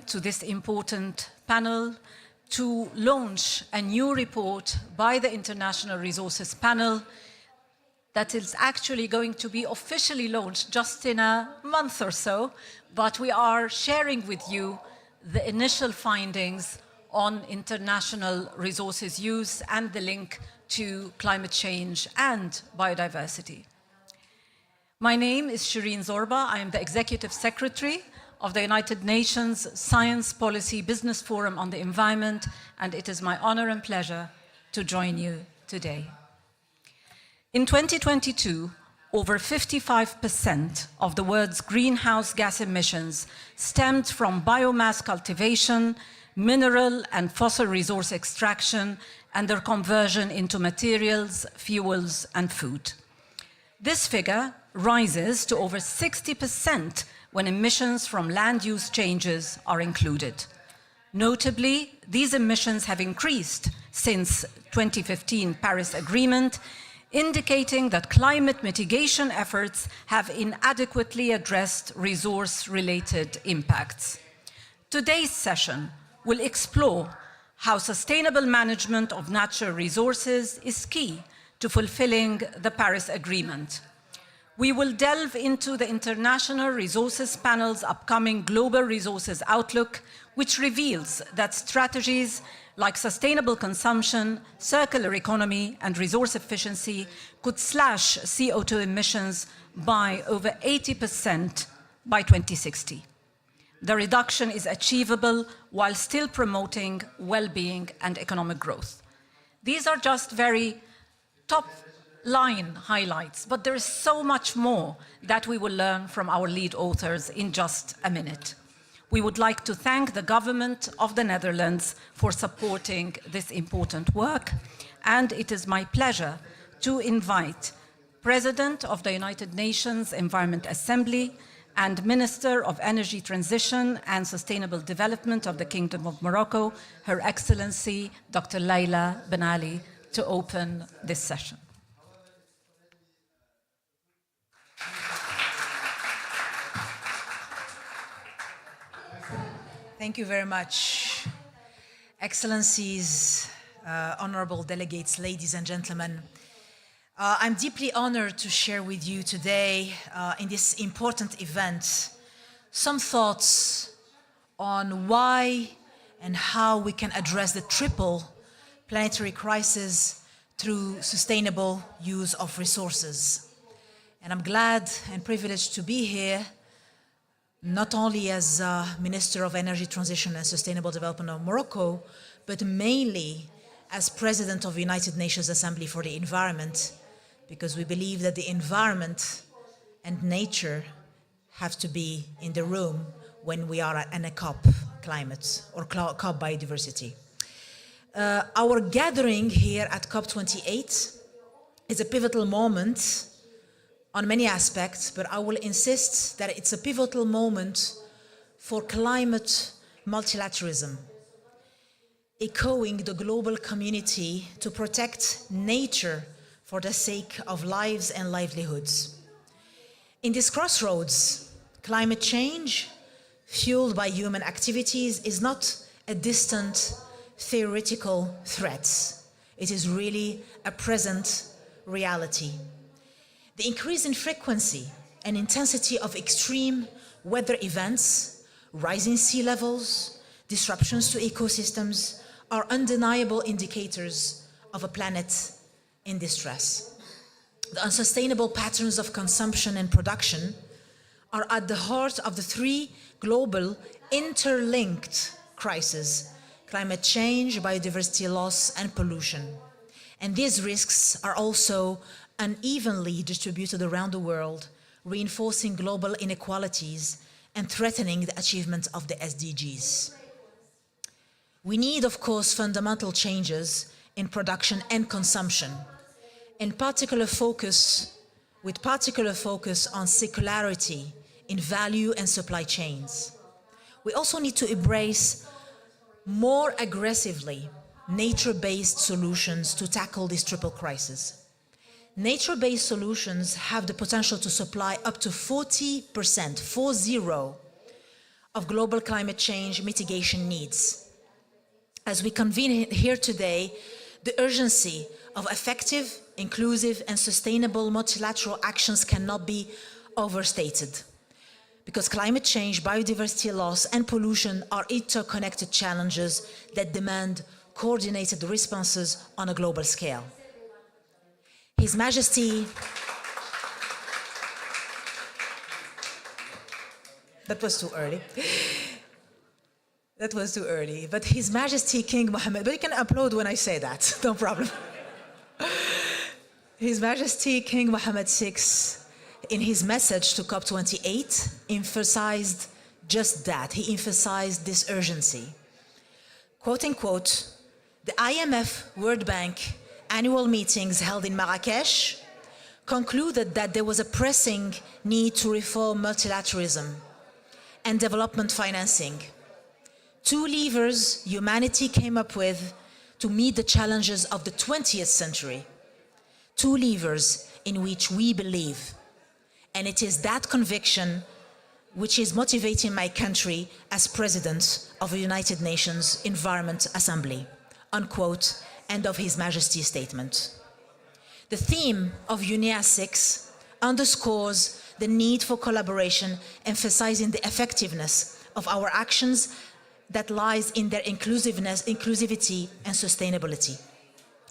to this important panel to launch a new report by the International Resources Panel that is actually going to be officially launched just in a month or so, but we are sharing with you the initial findings on international resources use and the link to climate change and biodiversity. My name is Shireen Zorba. I am the Executive Secretary of the United Nations Science Policy Business Forum on the Environment, and it is my honor and pleasure to join you today. In 2022, over 55% of the world's greenhouse gas emissions stemmed from biomass cultivation, mineral and fossil resource extraction, and their conversion into materials, fuels, and food. This figure rises to over 60% when emissions from land use changes are included. Notably, these emissions have increased since 2015 Paris Agreement, indicating that climate mitigation efforts have inadequately addressed resource-related impacts. Today's session will explore how sustainable management of natural resources is key to fulfilling the Paris Agreement. We will delve into the International Resources Panel's upcoming Global Resources Outlook, which reveals that strategies like sustainable consumption, circular economy, and resource efficiency could slash CO2 emissions by over 80% by 2060. The reduction is achievable while still promoting well-being and economic growth. These are just very top-line highlights, but there is so much more that we will learn from our lead authors in just a minute. We would like to thank the government of the Netherlands for supporting this important work, and it is my pleasure to invite President of the United Nations Environment Assembly and Minister of Energy Transition and Sustainable Development of the Kingdom of Morocco, Her Excellency Dr. Leila Ben Ali, to open this session. Thank you very much. Excellencies, honorable delegates, ladies and gentlemen. I'm deeply honored to share with you today in this important event some thoughts on why and how we can address the triple planetary crisis through sustainable use of resources. And I'm glad and privileged to be here not only as Minister of Energy Transition and Sustainable Development of Morocco, but mainly as President of the United Nations Assembly for the Environment, because we believe that the environment and nature have to be in the room when we are in a COP climate or COP biodiversity. Our gathering here at COP28 is a pivotal moment on many aspects, but I will insist that it's a pivotal moment for climate multilateralism, echoing the global community to protect nature for the sake of lives and livelihoods. In this crossroads, climate change, fueled by human activities, is not a distant theoretical threat. It is really a present reality. The increase in frequency and intensity of extreme weather events, rising sea levels, disruptions to ecosystems are undeniable indicators of a planet in distress. The unsustainable patterns of consumption and production are at the heart of the three global interlinked crises: climate change, biodiversity loss, and pollution. And these risks are also unevenly distributed around the world, reinforcing global inequalities and threatening the achievement of the SDGs. We need, of course, fundamental changes in production and consumption, with particular focus on circularity in value and supply chains. We also need to embrace more aggressively nature-based solutions to tackle this triple crisis. Nature-based solutions have the potential to supply up to 40%, of global climate change mitigation needs. As we convene here today, the urgency of effective, inclusive, and sustainable multilateral actions cannot be overstated. Because climate change, biodiversity loss, and pollution are interconnected challenges that demand coordinated responses on a global scale. His Majesty, that was too early. That was too early, but His Majesty King Mohammed, but you can applaud when I say that, no problem. His Majesty King Mohammed VI, in his message to COP28, emphasized just that. He emphasized this urgency. Quote unquote, the IMF World Bank annual meetings held in Marrakesh concluded that there was a pressing need to reform multilateralism and development financing. Two levers humanity came up with to meet the challenges of the 20th century. Two levers in which we believe. And it is that conviction which is motivating my country as President of the United Nations Environment Assembly, unquote, end of His Majesty's statement. The theme of UNEA 6 underscores the need for collaboration, emphasizing the effectiveness of our actions that lies in their inclusivity and sustainability.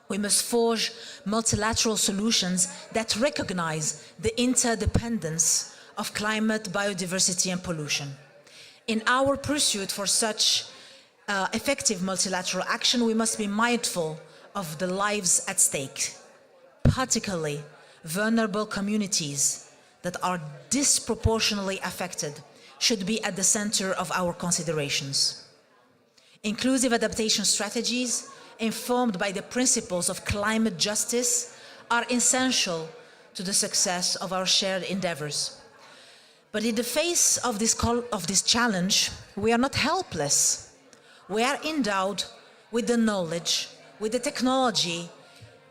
We must forge multilateral solutions that recognize the interdependence of climate, biodiversity, and pollution. In our pursuit for such effective multilateral action, we must be mindful of the lives at stake, particularly vulnerable communities that are disproportionately affected should be at the center of our considerations. Inclusive adaptation strategies informed by the principles of climate justice are essential to the success of our shared endeavors. But in the face of this challenge, we are not helpless. We are endowed with the knowledge, with the technology,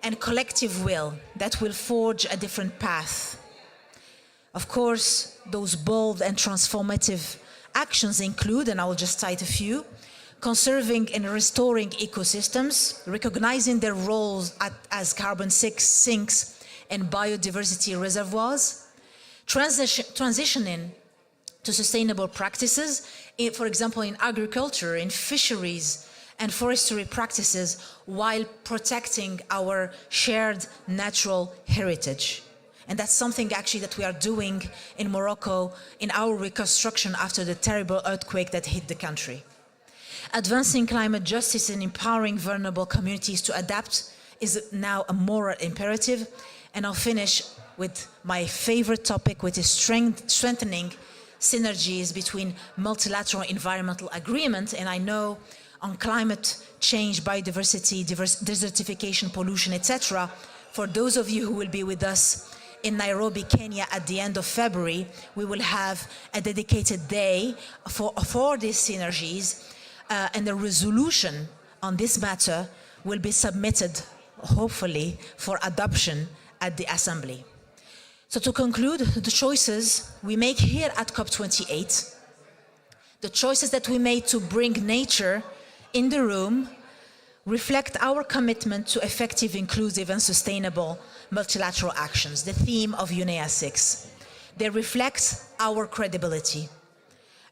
and collective will that will forge a different path. Of course, those bold and transformative actions include, and I will just cite a few, conserving and restoring ecosystems, recognizing their roles as carbon sinks and biodiversity reservoirs, transitioning to sustainable practices, for example, in agriculture, in fisheries, and forestry practices, while protecting our shared natural heritage. And that's something actually that we are doing in Morocco in our reconstruction after the terrible earthquake that hit the country. Advancing climate justice and empowering vulnerable communities to adapt is now a moral imperative. And I'll finish with my favorite topic, which is strengthening synergies between multilateral environmental agreement. And I know on climate change, biodiversity, desertification, pollution, etc., for those of you who will be with us in Nairobi, Kenya at the end of February, we will have a dedicated day for these synergies. And a resolution on this matter will be submitted, hopefully, for adoption at the Assembly. So to conclude, the choices we make here at COP28, the choices that we made to bring nature in the room, reflect our commitment to effective, inclusive, and sustainable multilateral actions, the theme of UNEA 6. They reflect our credibility.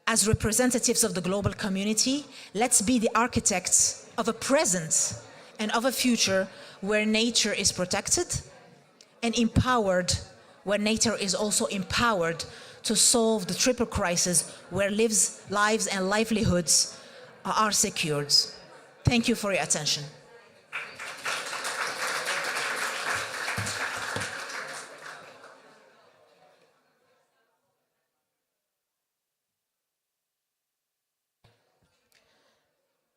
As representatives of the global community, let's be the architects of a present and of a future where nature is protected and empowered, where nature is also empowered to solve the triple crisis where lives and livelihoods are secured. Thank you for your attention.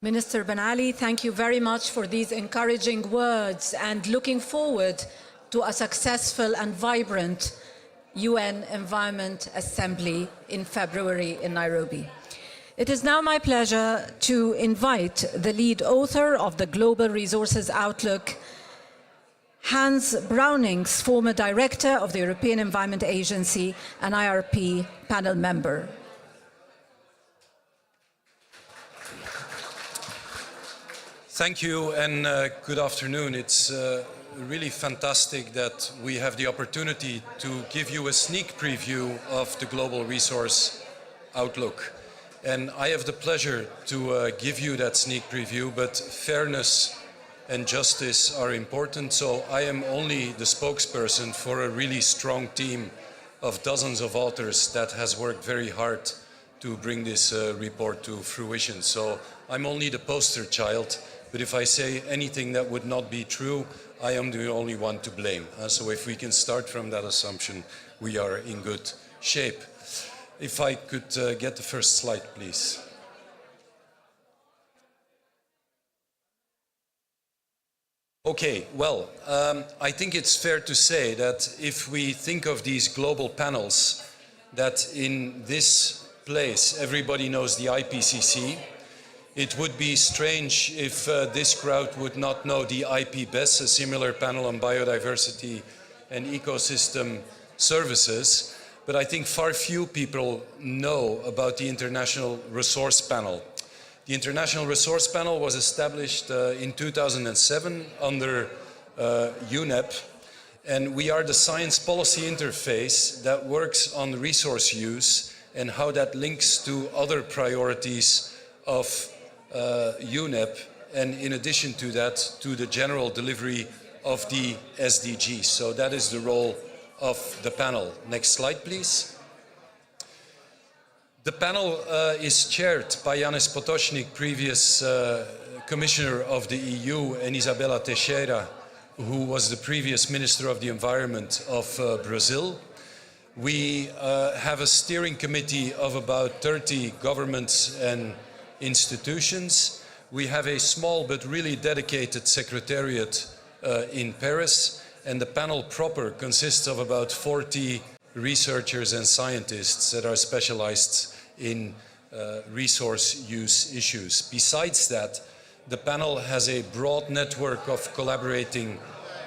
Minister Ben Ali, thank you very much for these encouraging words and looking forward to a successful and vibrant UN Environment Assembly in February in Nairobi. It is now my pleasure to invite the lead author of the Global Resources Outlook, Hans Brownings, former director of the European Environment Agency and IRP panel member. Thank you and good afternoon. It's really fantastic that we have the opportunity to give you a sneak preview of the global resource outlook. And I have the pleasure to give you that sneak preview, but fairness and justice are important, so I am only the spokesperson for a really strong team of dozens of authors that has worked very hard to bring this report to fruition. So I'm only the poster child, but if I say anything that would not be true, I am the only one to blame. So if we can start from that assumption, we are in good shape. If I could get the first slide, please. Okay, well, I think it's fair to say that if we think of these global panels, that in this place everybody knows the IPCC. It would be strange if this crowd would not know the IPBES, a similar panel on biodiversity and ecosystem services. But I think far few people know about the International Resource Panel. The International Resource Panel was established in 2007 under UNEP, and we are the science policy interface that works on resource use and how that links to other priorities of UNEP, and in addition to that, to the general delivery of the SDGs. So that is the role of the panel. Next slide, please. The panel is chaired by Janez Potočnik, previous Commissioner of the EU, and Isabella Teixeira, who was the previous Minister of the Environment of Brazil. We have a steering committee of about 30 governments and institutions. We have a small but really dedicated secretariat in Paris, and the panel proper consists of about 40 researchers and scientists that are specialized in resource use issues. Besides that, the panel has a broad network of collaborating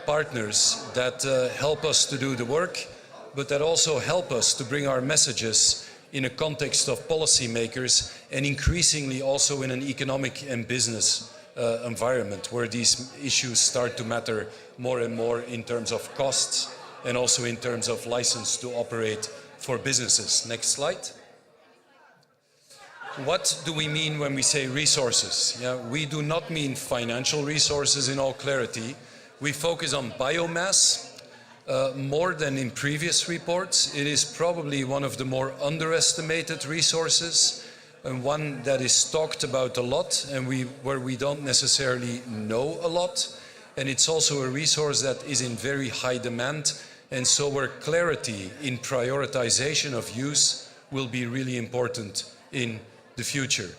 partners that help us to do the work, but that also help us to bring our messages in a context of policymakers, and increasingly also in an economic and business environment where these issues start to matter more and more in terms of costs and also in terms of license to operate for businesses. Next slide. What do we mean when we say resources? Yeah, we do not mean financial resources in all clarity. We focus on biomass. More than in previous reports. It is probably one of the more underestimated resources, and one that is talked about a lot and where we don't necessarily know a lot. And it's also a resource that is in very high demand, and so where clarity in prioritization of use will be really important in the future.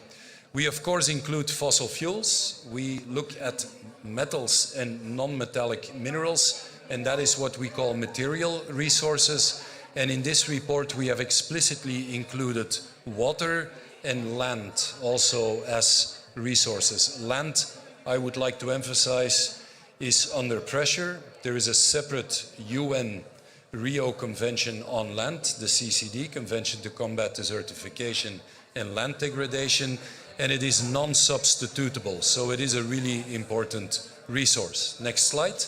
We of course include fossil fuels. We look at metals and non-metallic minerals, and that is what we call material resources. And in this report we have explicitly included water and land also as resources. Land, I would like to emphasize, is under pressure. There is a separate UN Rio Convention on Land, the CCD, Convention to Combat Desertification and Land Degradation, and it is non-substitutable, so it is a really important resource. Next slide.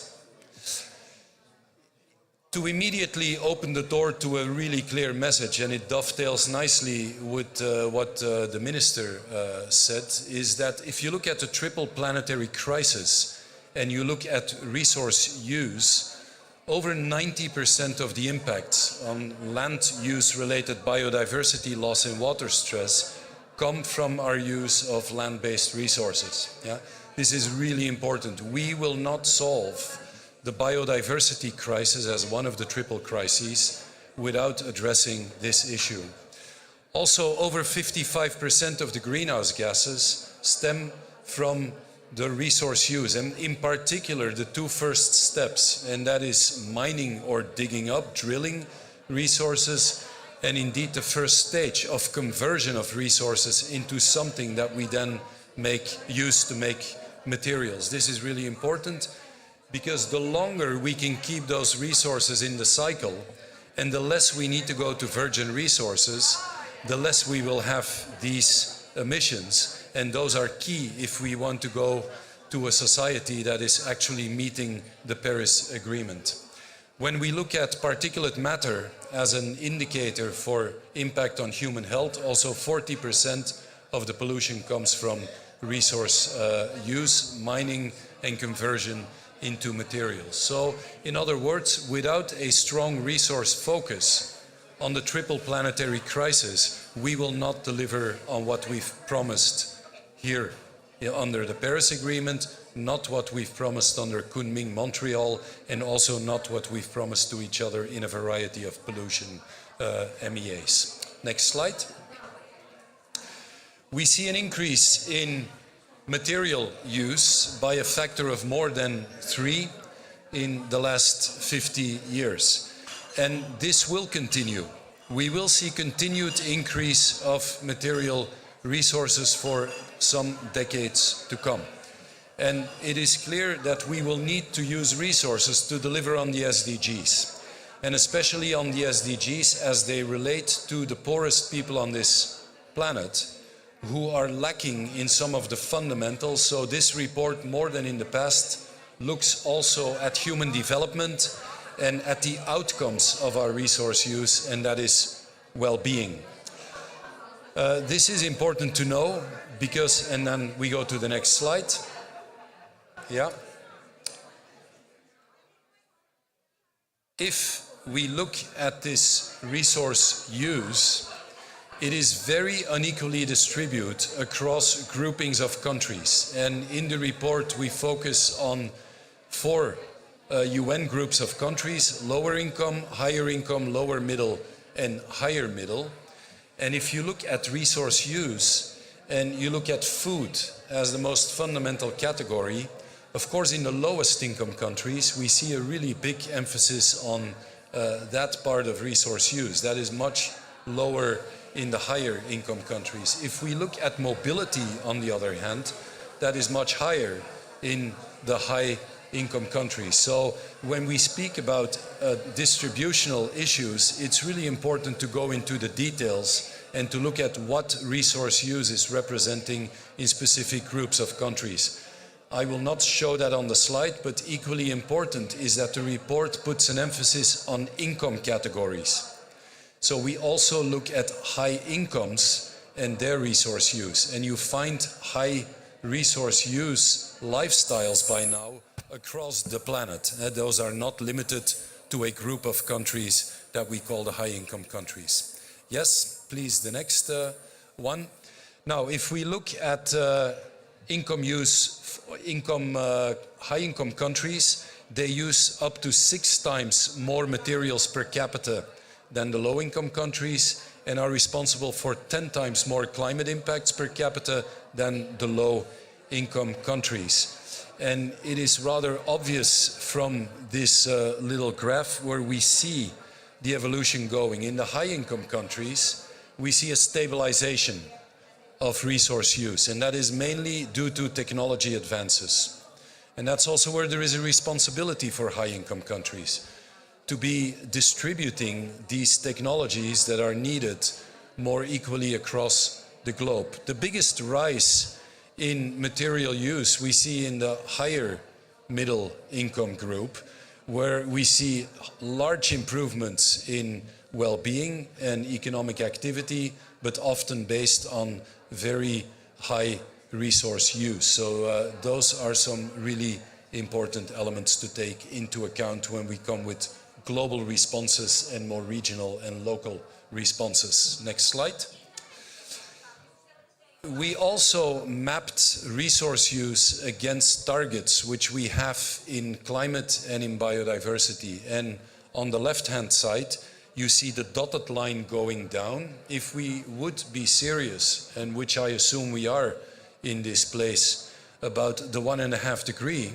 To immediately open the door to a really clear message, and it dovetails nicely with what the Minister said, is that if you look at the triple planetary crisis and you look at resource use, over 90% of the impacts on land use related biodiversity loss and water stress come from our use of land-based resources. Yeah? This is really important. We will not solve the biodiversity crisis as one of the triple crises without addressing this issue. Also, over 55% of the greenhouse gases stem from the resource use, and in particular the two first steps, and that is mining or digging up, drilling resources, and indeed the first stage of conversion of resources into something that we then use to make materials. This is really important, because the longer we can keep those resources in the cycle and the less we need to go to virgin resources, the less we will have these emissions, and those are key if we want to go to a society that is actually meeting the Paris Agreement. When we look at particulate matter as an indicator for impact on human health, also 40% of the pollution comes from resource use, mining and conversion into materials. So, in other words, without a strong resource focus on the triple planetary crisis, we will not deliver on what we've promised here under the Paris Agreement, not what we've promised under Kunming, Montreal, and also not what we've promised to each other in a variety of pollution MEAs. Next slide. We see an increase in material use by a factor of more than 3 in the last 50 years. And this will continue. We will see continued increase of material resources for some decades to come. And it is clear that we will need to use resources to deliver on the SDGs, and especially on the SDGs as they relate to the poorest people on this planet, who are lacking in some of the fundamentals. So this report, more than in the past, looks also at human development and at the outcomes of our resource use, and that is well-being. This is important to know because, and then we go to the next slide. Yeah. If we look at this resource use, it is very unequally distributed across groupings of countries. And in the report, we focus on 4 UN groups of countries: lower income, higher income, lower middle, and higher middle. And if you look at resource use and you look at food as the most fundamental category, of course, in the lowest income countries, we see a really big emphasis on that part of resource use. That is much lower in the higher income countries. If we look at mobility, on the other hand, that is much higher in the high income countries. So when we speak about distributional issues, it's really important to go into the details and to look at what resource use is representing in specific groups of countries. I will not show that on the slide, but equally important is that the report puts an emphasis on income categories. So we also look at high incomes and their resource use. And you find high resource use lifestyles by now across the planet. Those are not limited to a group of countries that we call the high income countries. Yes, please, the next one. Now, if we look at income use, high income countries, they use up to 6 times more materials per capita than the low income countries, and are responsible for 10 times more climate impacts per capita than the low income countries. And it is rather obvious from this little graph where we see the evolution going. In the high income countries, we see a stabilization of resource use, and that is mainly due to technology advances. And that's also where there is a responsibility for high income countries to be distributing these technologies that are needed more equally across the globe. The biggest rise in material use we see in the higher middle income group, where we see large improvements in well-being and economic activity, but often based on very high resource use. So those are some really important elements to take into account when we come with global responses and more regional and local responses. Next slide. We also mapped resource use against targets which we have in climate and in biodiversity. And on the left-hand side, you see the dotted line going down. If we would be serious, and which I assume we are in this place, about the 1.5 degree,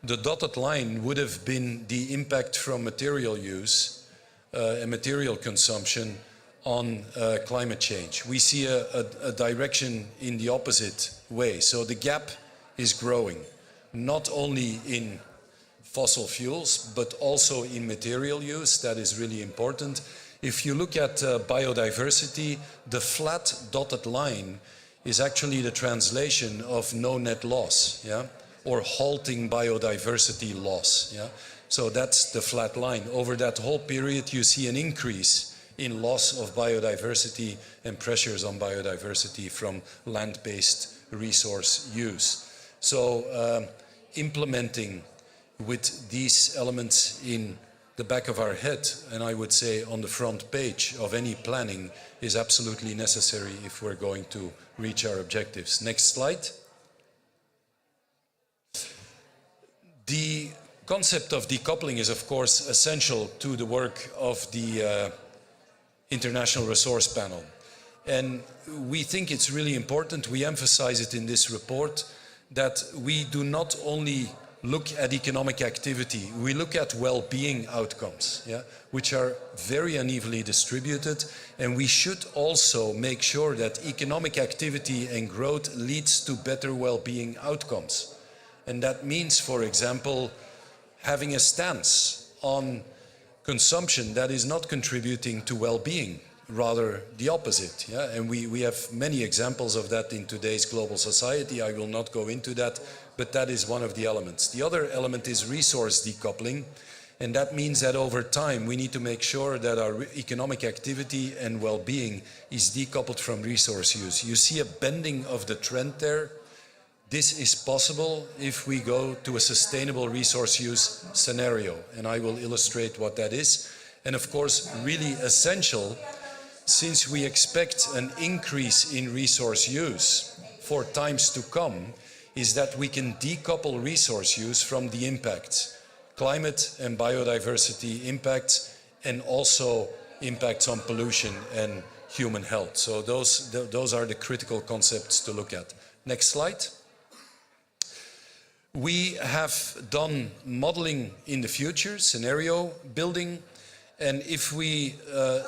the dotted line would have been the impact from material use and material consumption on climate change. We see a direction in the opposite way. So the gap is growing, not only in fossil fuels, but also in material use. That is really important. If you look at biodiversity, the flat dotted line is actually the translation of no net loss, yeah? or halting biodiversity loss. Yeah? So that's the flat line. Over that whole period, you see an increase in loss of biodiversity and pressures on biodiversity from land-based resource use. So implementing with these elements in the back of our head, and I would say on the front page of any planning, is absolutely necessary if we're going to reach our objectives. Next slide. The concept of decoupling is, of course, essential to the work of the International Resource Panel. And we think it's really important, we emphasize it in this report, that we do not only look at economic activity, we look at well-being outcomes, yeah, which are very unevenly distributed, and we should also make sure that economic activity and growth leads to better well-being outcomes. And that means, for example, having a stance on consumption that is not contributing to well-being, rather the opposite. Yeah? And we have many examples of that in today's global society. I will not go into that, but that is one of the elements. The other element is resource decoupling, and that means that over time we need to make sure that our economic activity and well-being is decoupled from resource use. You see a bending of the trend there. This is possible if we go to a sustainable resource use scenario, and I will illustrate what that is. And of course, really essential, since we expect an increase in resource use for times to come, is that we can decouple resource use from the impacts, climate and biodiversity impacts, and also impacts on pollution and human health. So those are the critical concepts to look at. Next slide. We have done modeling in the future, scenario building, and if we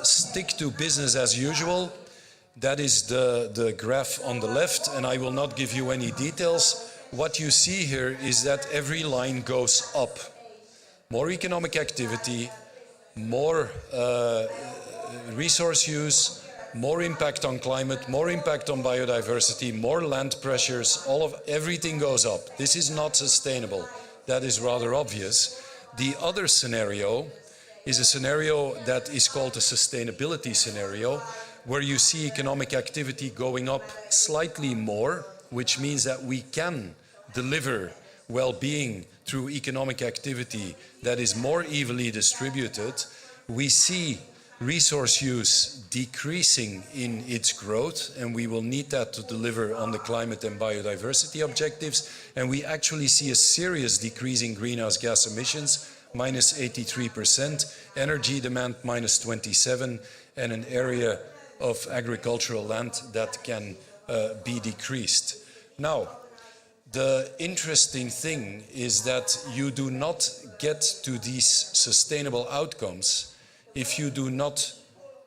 stick to business as usual, that is the graph on the left, and I will not give you any details. What you see here is that every line goes up. More economic activity, more resource use, more impact on climate, more impact on biodiversity, more land pressures, everything goes up. This is not sustainable. That is rather obvious. The other scenario is a scenario that is called a sustainability scenario, where you see economic activity going up slightly more, which means that we can deliver well-being through economic activity that is more evenly distributed. We see resource use decreasing in its growth, and we will need that to deliver on the climate and biodiversity objectives. And we actually see a serious decrease in greenhouse gas emissions, minus 83%, energy demand minus 27%, and an area of agricultural land that can be decreased. Now, the interesting thing is that you do not get to these sustainable outcomes if you do not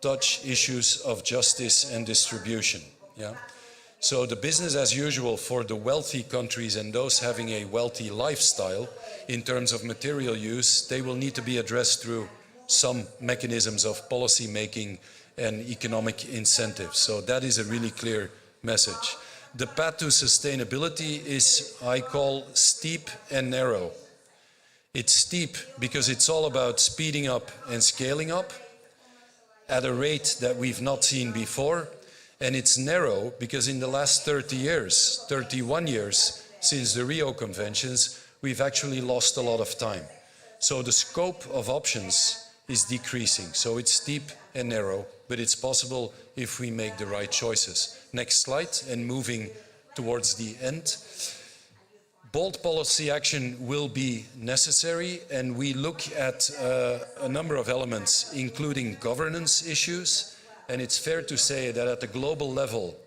touch issues of justice and distribution. Yeah? So the business as usual for the wealthy countries and those having a wealthy lifestyle in terms of material use, they will need to be addressed through some mechanisms of policy making and economic incentives. So that is a really clear message. The path to sustainability is, I call, steep and narrow. It's steep because it's all about speeding up and scaling up at a rate that we've not seen before. And it's narrow because in the last 30 years, 31 years since the Rio Conventions, we've actually lost a lot of time. So the scope of options is decreasing. So it's steep and narrow, but it's possible if we make the right choices. Next slide, and moving towards the end. Bold policy action will be necessary, and we look at a number of elements, including governance issues. And it's fair to say that at the global level,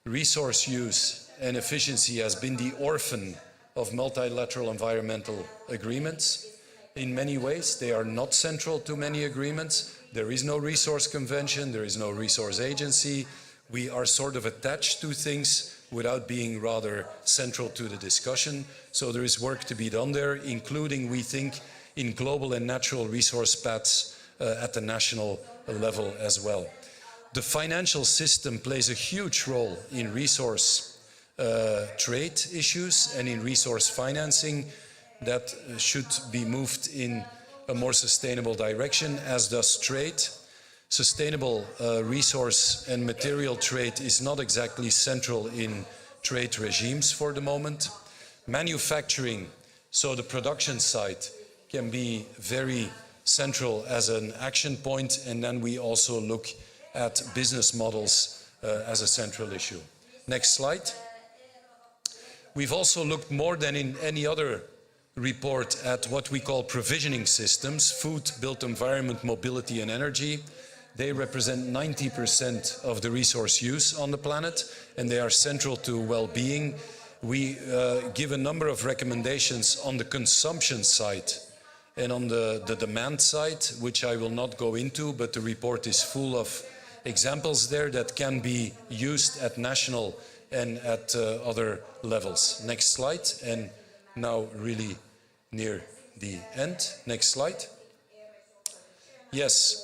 resource use and efficiency has been the orphan of multilateral environmental agreements. In many ways, they are not central to many agreements. There is no resource convention, there is no resource agency. We are sort of attached to things without being rather central to the discussion. So there is work to be done there, including, we think, in global and natural resource paths at the national level as well. The financial system plays a huge role in resource trade issues, and in resource financing, that should be moved in a more sustainable direction, as does trade. Sustainable resource and material trade is not exactly central in trade regimes for the moment. Manufacturing, so the production side, can be very central as an action point, and then we also look at business models as a central issue. Next slide. We've also looked more than in any other report at what we call provisioning systems: food, built environment, mobility, and energy. They represent 90% of the resource use on the planet, and they are central to well-being. We give a number of recommendations on the consumption side and on the demand side, which I will not go into, but the report is full of examples there that can be used at national and at other levels. Next slide, and now really near the end. Next slide. Yes.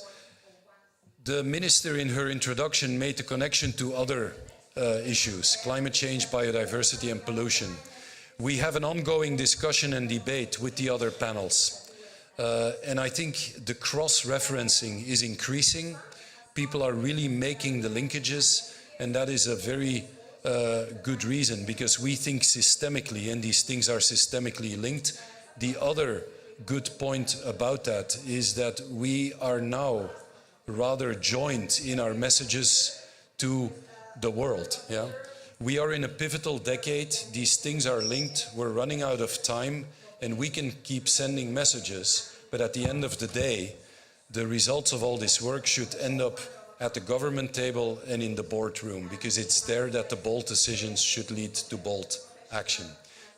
The Minister in her introduction made the connection to other issues: climate change, biodiversity, and pollution. We have an ongoing discussion and debate with the other panels. And I think the cross-referencing is increasing. People are really making the linkages, and that is a very good reason, because we think systemically, and these things are systemically linked. The other good point about that is that we are now rather joined in our messages to the world. Yeah? We are in a pivotal decade. These things are linked. We're running out of time, and we can keep sending messages, but at the end of the day, the results of all this work should end up at the government table and in the boardroom, because it's there that the bold decisions should lead to bold action.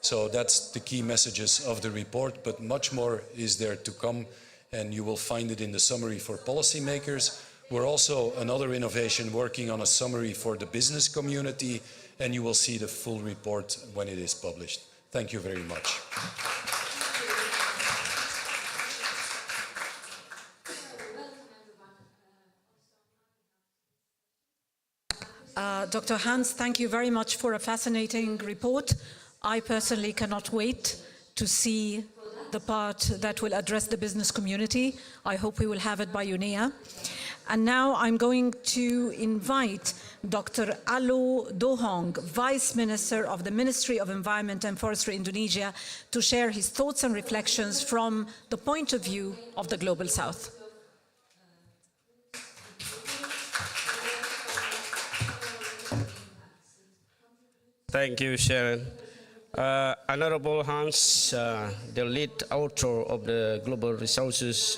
So that's the key messages of the report, but much more is there to come, and you will find it in the summary for policymakers. We're also, another innovation, working on a summary for the business community, and you will see the full report when it is published. Thank you very much. Dr. Hans, thank you very much for a fascinating report. I personally cannot wait to see the part that will address the business community. I hope we will have it by UNEA. And now I'm going to invite Dr. Alo Dohong, Vice Minister of the Ministry of Environment and Forestry Indonesia, to share his thoughts and reflections from the point of view of the Global South. Thank you, Sharon. Honorable Hans, the lead author of the Global Resources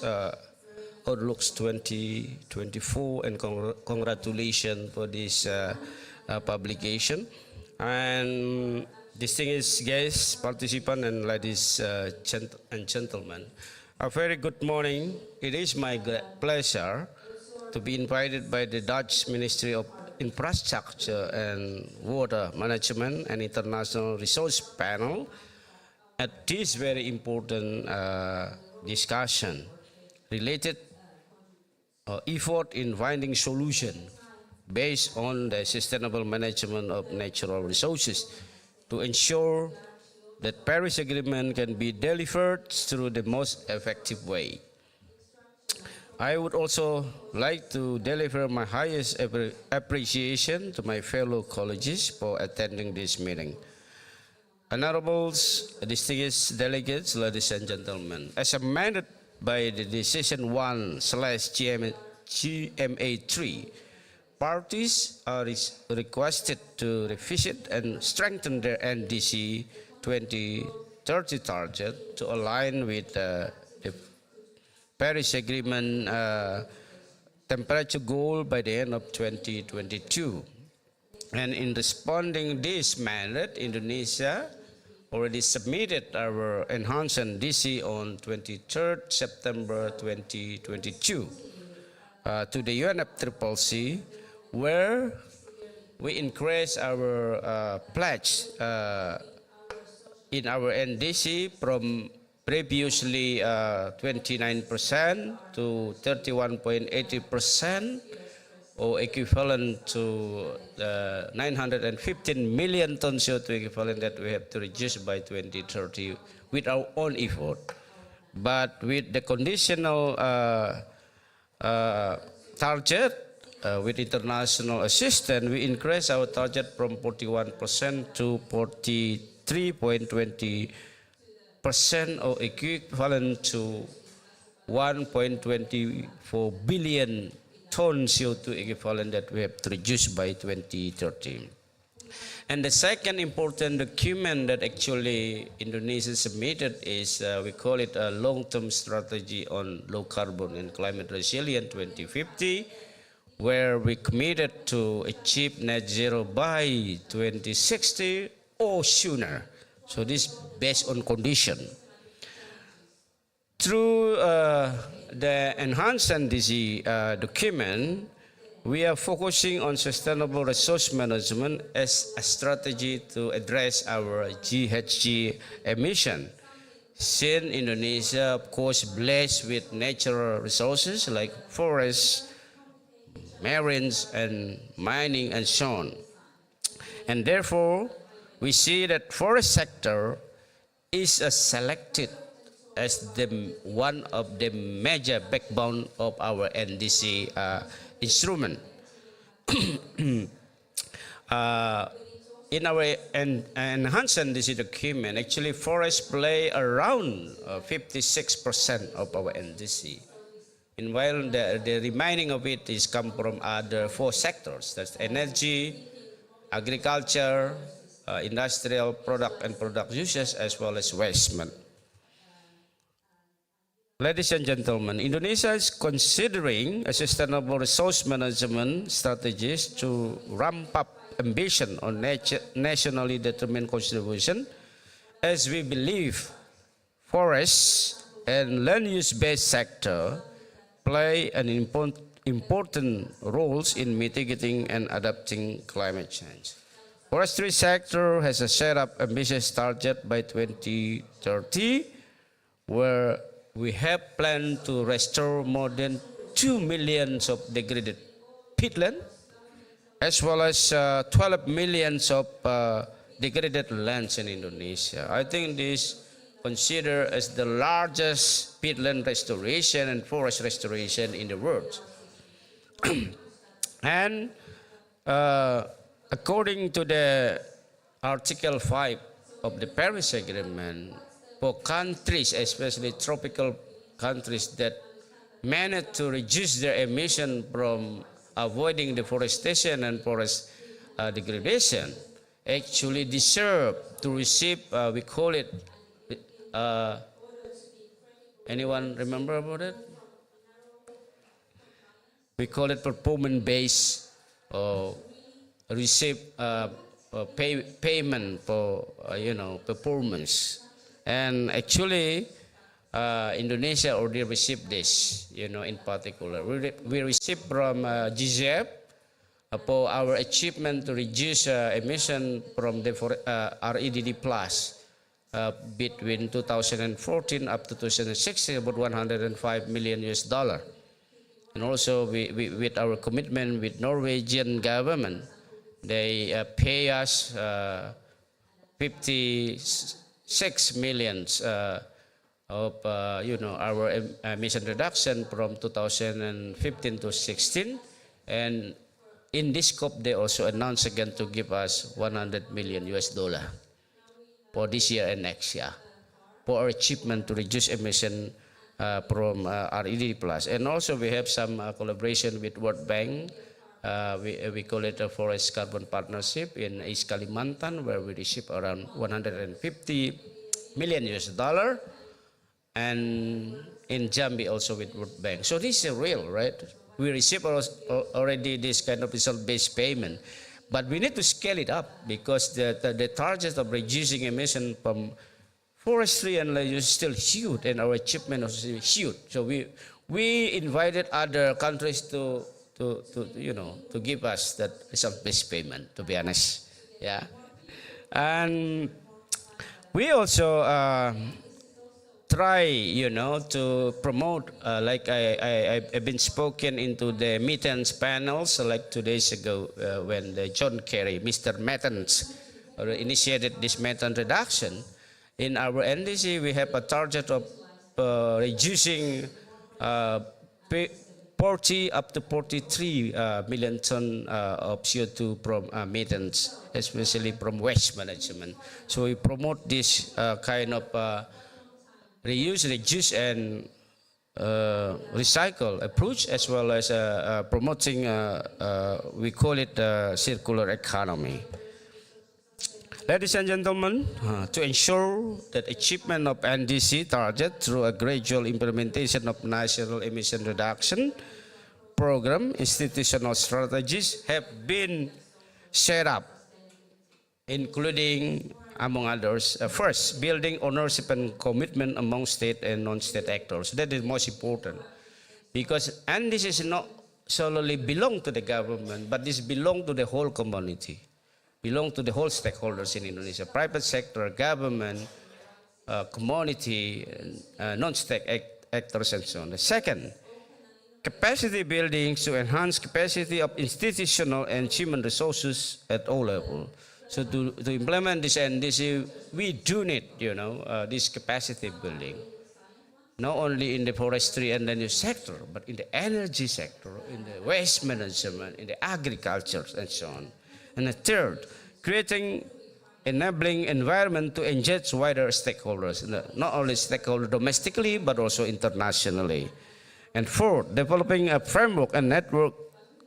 Outlooks 2024, and congratulations for this publication. And distinguished guests, participants, and ladies and gentlemen, a very good morning. It is my pleasure to be invited by the Dutch Ministry of Infrastructure and Water Management and International Resource Panel at this very important discussion related effort in finding solution based on the sustainable management of natural resources to ensure that Paris Agreement can be delivered through the most effective way. I would also like to deliver my highest appreciation to my fellow colleagues for attending this meeting. Honorables, distinguished delegates, ladies and gentlemen, as amended by the Decision 1/GMA3, parties are requested to revisit and strengthen their NDC 2030 target to align with the Paris Agreement temperature goal by the end of 2022. And in responding this mandate, Indonesia already submitted our enhanced NDC on 23rd September 2022 to the UNFCCC, where we increased our pledge in our NDC from previously 29% to 31.80%, or equivalent to 915 million tons CO2 equivalent that we have to reduce by 2030 with our own effort. But with the conditional target, with international assistance, we increase our target from 41% to 43.20%, or equivalent to 1.24 billion tons CO2 equivalent that we have to reduce by 2030. And the second important document that actually Indonesia submitted is, we call it a long-term strategy on low carbon and climate resilient 2050, where we committed to achieve net zero by 2060 or sooner. So this based on condition. Through the enhanced NDC document, we are focusing on sustainable resource management as a strategy to address our GHG emission. Since Indonesia, of course, blessed with natural resources like forests, marines, and mining, and so on. And therefore, we see that forest sector is selected as one of the major backbone of our NDC instrument. In our enhanced NDC document, actually forests play around 56% of our NDC. And while the remaining of it is come from other four sectors, that's energy, agriculture, industrial product and product uses, as well as waste management. Ladies and gentlemen, Indonesia is considering a sustainable resource management strategies to ramp up ambition on nationally determined contribution, as we believe forests and land use-based sector play an important roles in mitigating and adapting climate change. Forestry sector has a set up ambitious target by 2030, where we have planned to restore more than 2 million of degraded peatland, as well as 12 million of degraded lands in Indonesia. I think this considered as the largest peatland restoration and forest restoration in the world. And according to the Article 5 of the Paris Agreement, for countries, especially tropical countries that manage to reduce their emission from avoiding deforestation and forest degradation, actually deserve to receive, we call it, anyone remember about it? We call it performance-based, receive payment for performance. And actually, Indonesia already received this, in particular. We received from GZF for our achievement to reduce emission from the REDD plus between 2014 up to 2016, about $105 million. And also, with our commitment with Norwegian government, they pay us 56 million of our emission reduction from 2015 to 16, and in this scope they also announced again to give us $100 million for this year and next year for our achievement to reduce emission from RED plus. And also we have some collaboration with World Bank. We call it a Forest Carbon Partnership in East Kalimantan, where we receive around $150 million, and in Jambi also with World Bank. So this is real, right? We receive already this kind of result-based payment, but we need to scale it up because the target of reducing emission from forestry and land use is still huge, and our achievement is huge. So we invited other countries to give us that result-based payment, to be honest. Yeah. And we also try, to promote, like I've been spoken into the methane's panels like 2 days ago when the John Kerry, Mr. Methane's, initiated this methane reduction. In our NDC, we have a target of reducing 40 up to 43 million ton of CO2 from methane, especially from waste management. So we promote this kind of reuse, reduce, and recycle approach, as well as promoting, we call it circular economy. Ladies and gentlemen, to ensure that achievement of NDC target through a gradual implementation of national emission reduction program, institutional strategies have been set up, including, among others, first, building ownership and commitment among state and non-state actors. That is most important, because NDC is not solely belong to the government, but this belong to the whole community, belong to the whole stakeholders in Indonesia, private sector, government, community, non-state actors, and so on. The second, capacity building to enhance capacity of institutional and human resources at all levels. So to implement this NDC, we do need, this capacity building, not only in the forestry and land use sector, but in the energy sector, in the waste management, in the agriculture, and so on. And the third, creating enabling environment to engage wider stakeholders, not only stakeholders domestically, but also internationally. And fourth, developing a framework and network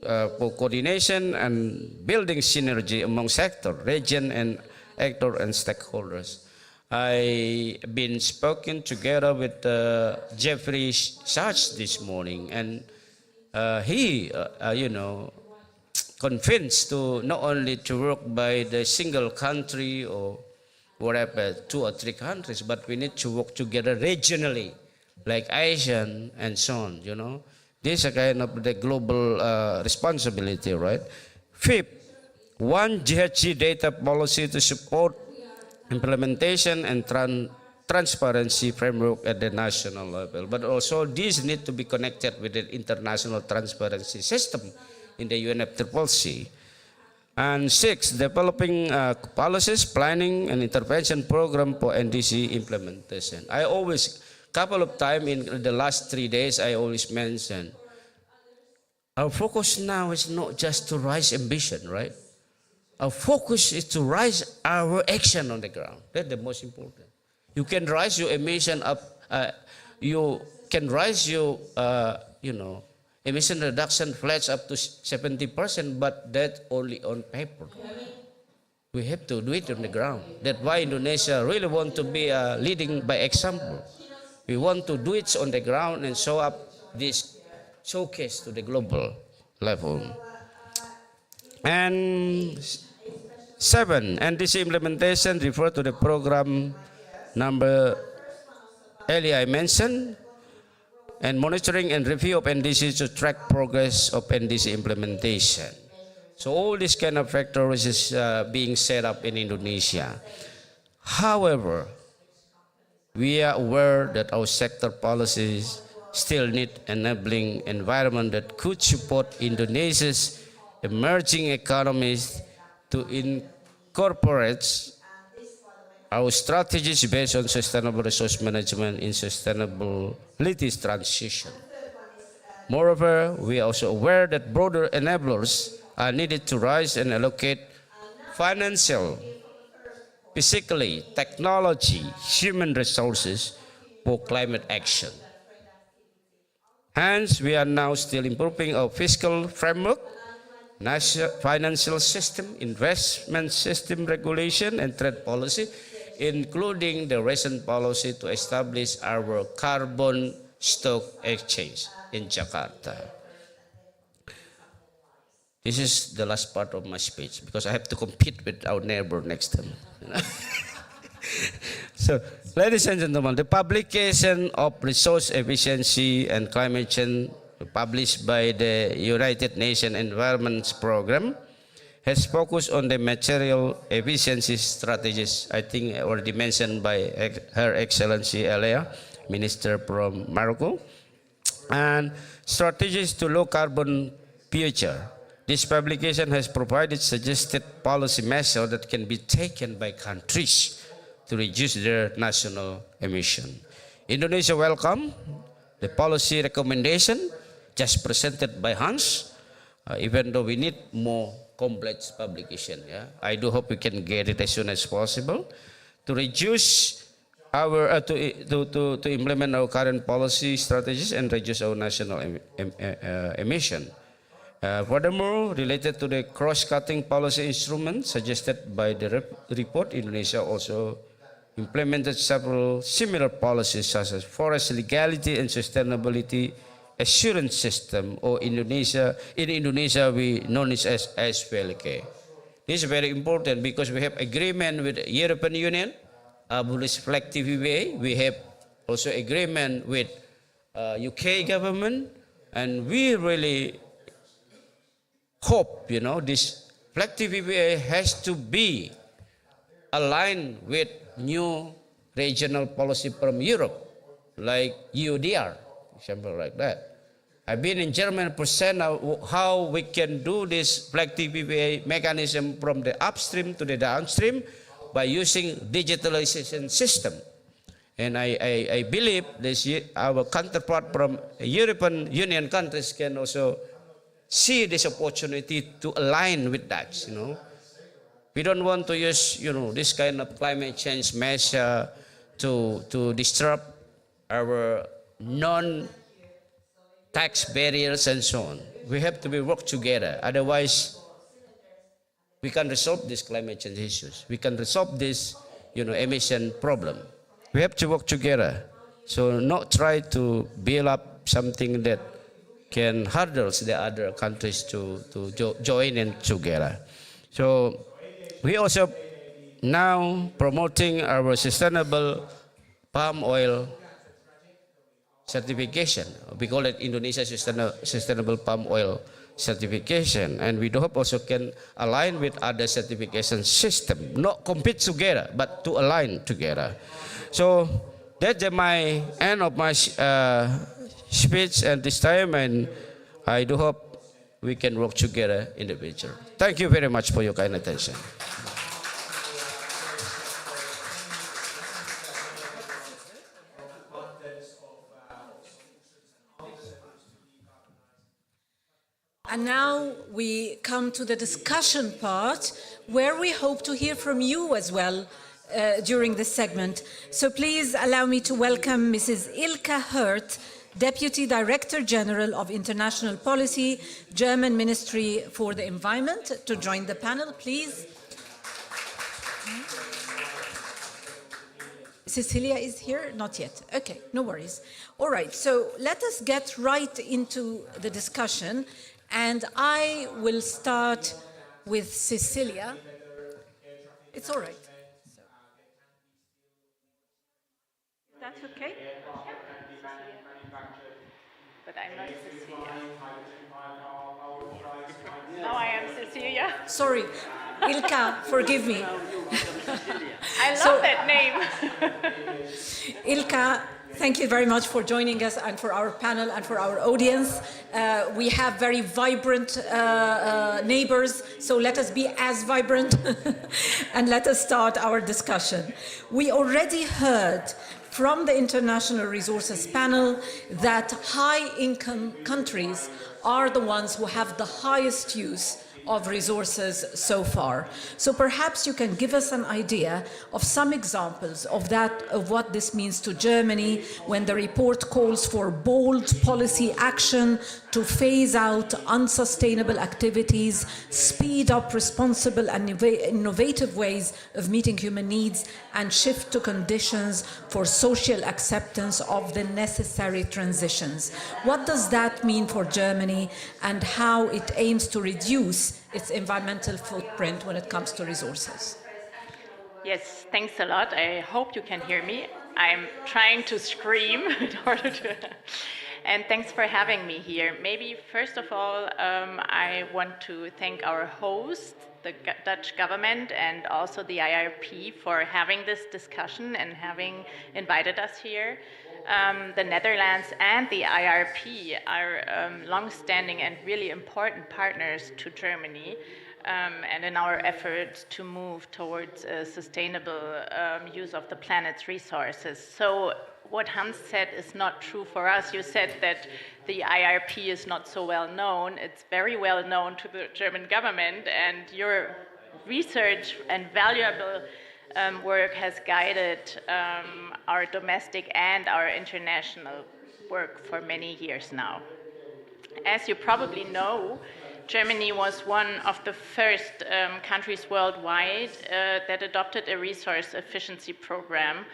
for coordination and building synergy among sector, region, and actor and stakeholders. I've been speaking together with Jeffrey Sachs this morning, and he, convinced to not only to work by the single country or whatever, 2 or 3 countries, but we need to work together regionally, like ASEAN and so on, This is a kind of the global responsibility, right? Fifth, one GHG data policy to support implementation and transparency framework at the national level. But also these need to be connected with the international transparency system in the UNFCCC. And six, developing policies, planning, and intervention program for NDC implementation. I always, couple of times in the last 3 days, I always mention, our focus now is not just to raise ambition, right? Our focus is to raise our action on the ground. That's the most important. You can raise your emission up, you can raise your, emission reduction pledge up to 70%, but that's only on paper. We have to do it on the ground. That's why Indonesia really want to be leading by example. We want to do it on the ground and show up this showcase to the global level. And 7, NDC implementation refer to the program number earlier I mentioned, and monitoring and review of NDC to track progress of NDC implementation. So all this kind of factors is being set up in Indonesia. However, we are aware that our sector policies still need enabling environment that could support Indonesia's emerging economies to incorporate our strategies based on sustainable resource management in sustainability transition. Moreover, we are also aware that broader enablers are needed to rise and allocate financial, physically, technology, human resources for climate action. Hence, we are now still improving our fiscal framework, financial system, investment system regulation, and trade policy, including the recent policy to establish our carbon stock exchange in Jakarta. This is the last part of my speech because I have to compete with our neighbor next time. So, ladies and gentlemen, the publication of Resource Efficiency and Climate Change published by the United Nations Environment Program has focused on the material efficiency strategies, I think already mentioned by Her Excellency earlier, minister from Morocco, and strategies to low carbon future. This publication has provided suggested policy measures that can be taken by countries to reduce their national emission. Indonesia welcomes the policy recommendation just presented by Hans, even though we need more complex publication. Yeah? I do hope we can get it as soon as possible to reduce our to implement our current policy strategies and reduce our national emission. Furthermore, related to the cross-cutting policy instruments suggested by the report, Indonesia also implemented several similar policies such as forest legality and sustainability assurance system, or in Indonesia we known it as SPLK. This is very important because we have agreement with the European Union, abolish collective EVA. We have also agreement with UK government, and we really hope, this collective EVA has to be aligned with new regional policy from Europe, like UDR, example like that. I've been in Germany present how we can do this collective EVA mechanism from the upstream to the downstream by using digitalization system. And I believe this, our counterpart from European Union countries can also see this opportunity to align with that. We don't want to use, this kind of climate change measure to disrupt our non-tax barriers and so on. We have to work together. Otherwise, we can resolve these climate change issues. We can resolve this, emission problem. We have to work together. So not try to build up something that can hurdle the other countries to join in together. So we also now promoting our sustainable palm oil certification. We call it Indonesia Sustainable Palm Oil Certification, and we hope also can align with other certification system, not compete together, but to align together. So that's my end of my speech at this time, and I do hope we can work together in the future. Thank you very much for your kind attention. And now we come to the discussion part, where we hope to hear from you as well during this segment. So please allow me to welcome Mrs. Ilka Hirt, Deputy Director General of International Policy, German Ministry for the Environment, to join the panel, please. Cecilia is here? Not yet. Okay, no worries. All right, so let us get right into the discussion. And I will start with Cecilia. It's all right. So. That's okay? But I'm not Cecilia. Now I am Cecilia. Sorry, Ilka, forgive me. I love that name. Ilka, thank you very much for joining us and for our panel and for our audience. We have very vibrant neighbors, so let us be as vibrant and let us start our discussion. We already heard from the International Resources Panel that high-income countries are the ones who have the highest use of resources so far. So perhaps you can give us an idea of some examples of what this means to Germany when the report calls for bold policy action to phase out unsustainable activities, speed up responsible and innovative ways of meeting human needs, and shift to conditions for social acceptance of the necessary transitions. What does that mean for Germany, and how it aims to reduce its environmental footprint when it comes to resources? Yes, thanks a lot. I hope you can hear me. I'm trying to scream in order to... And thanks for having me here. Maybe first of all, I want to thank our host, the Dutch government, and also the IRP for having this discussion and having invited us here. The Netherlands and the IRP are long-standing and really important partners to Germany, and in our efforts to move towards a sustainable use of the planet's resources. So what Hans said is not true for us. You said that the IRP is not so well known. It's very well known to the German government, and your research and valuable work has guided our domestic and our international work for many years now. As you probably know, Germany was one of the first countries worldwide that adopted a resource efficiency program.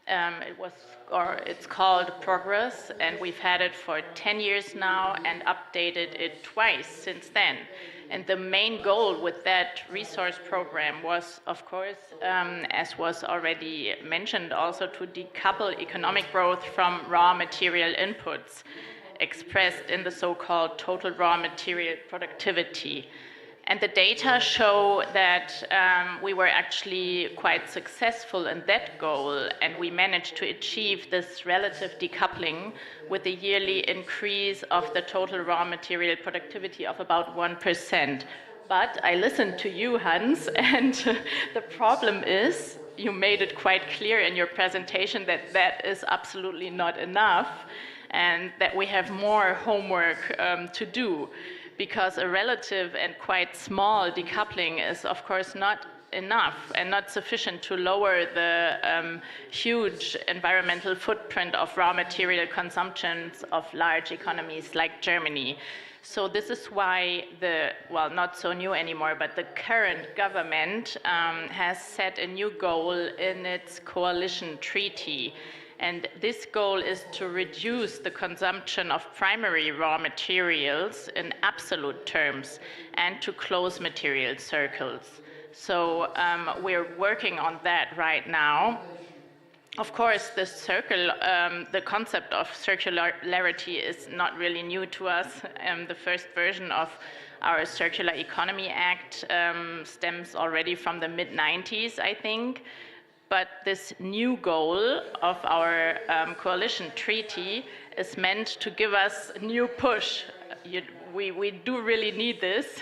It's called Progress, and we've had it for 10 years now and updated it twice since then. And the main goal with that resource program was, of course, as was already mentioned, also to decouple economic growth from raw material inputs, expressed in the so-called total raw material productivity. And the data show that we were actually quite successful in that goal, and we managed to achieve this relative decoupling with a yearly increase of the total raw material productivity of about 1%. But I listened to you, Hans, and the problem is, you made it quite clear in your presentation that that is absolutely not enough, and that we have more homework to do, because a relative and quite small decoupling is, of course, not enough and not sufficient to lower the huge environmental footprint of raw material consumptions of large economies like Germany. So this is why well, not so new anymore, but the current government has set a new goal in its coalition treaty. And this goal is to reduce the consumption of primary raw materials in absolute terms and to close material circles. So we're working on that right now. Of course, the concept of circularity is not really new to us. The first version of our Circular Economy Act stems already from the mid-90s, I think. But this new goal of our coalition treaty is meant to give us a new push. We do really need this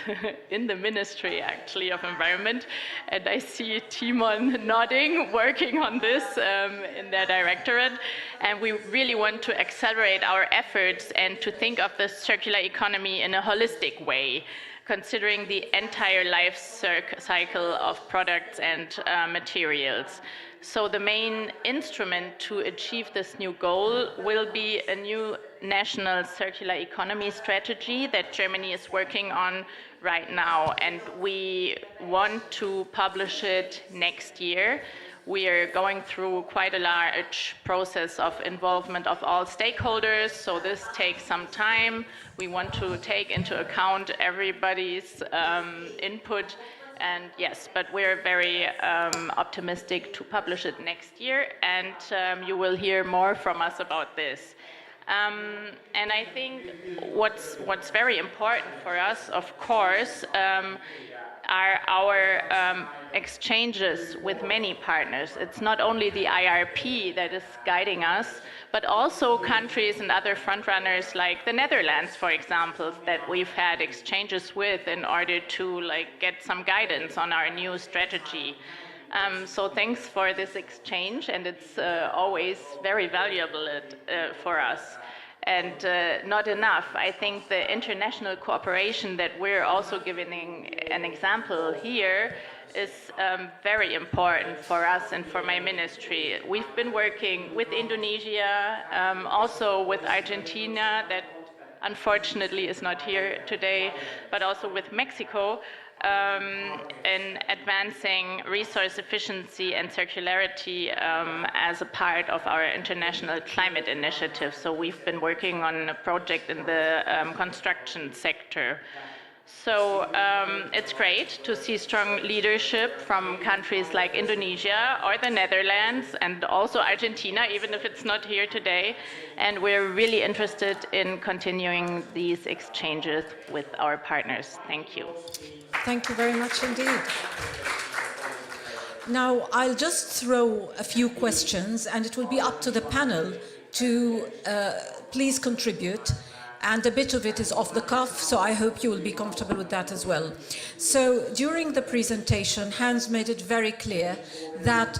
in the Ministry, actually, of Environment. And I see Timon nodding, working on this in their directorate. And we really want to accelerate our efforts and to think of the circular economy in a holistic way, considering the entire life cycle of products and materials. So the main instrument to achieve this new goal will be a new national circular economy strategy that Germany is working on right now, and we want to publish it next year. We are going through quite a large process of involvement of all stakeholders, so this takes some time. We want to take into account everybody's input, and yes, but we're very optimistic to publish it next year, and you will hear more from us about this. And I think what's very important for us, of course, are our exchanges with many partners. It's not only the IRP that is guiding us, but also countries and other frontrunners like the Netherlands, for example, that we've had exchanges with in order to get some guidance on our new strategy. So thanks for this exchange, and it's always very valuable for us. And not enough. I think the international cooperation that we're also giving an example here is very important for us and for my ministry. We've been working with Indonesia, also with Argentina, that unfortunately is not here today, but also with Mexico, in advancing resource efficiency and circularity as a part of our international climate initiative. So we've been working on a project in the construction sector. So it's great to see strong leadership from countries like Indonesia or the Netherlands and also Argentina, even if it's not here today. And we're really interested in continuing these exchanges with our partners. Thank you. Thank you very much indeed. Now, I'll just throw a few questions, and it will be up to the panel to please contribute. And a bit of it is off the cuff, so I hope you will be comfortable with that as well. So during the presentation, Hans made it very clear that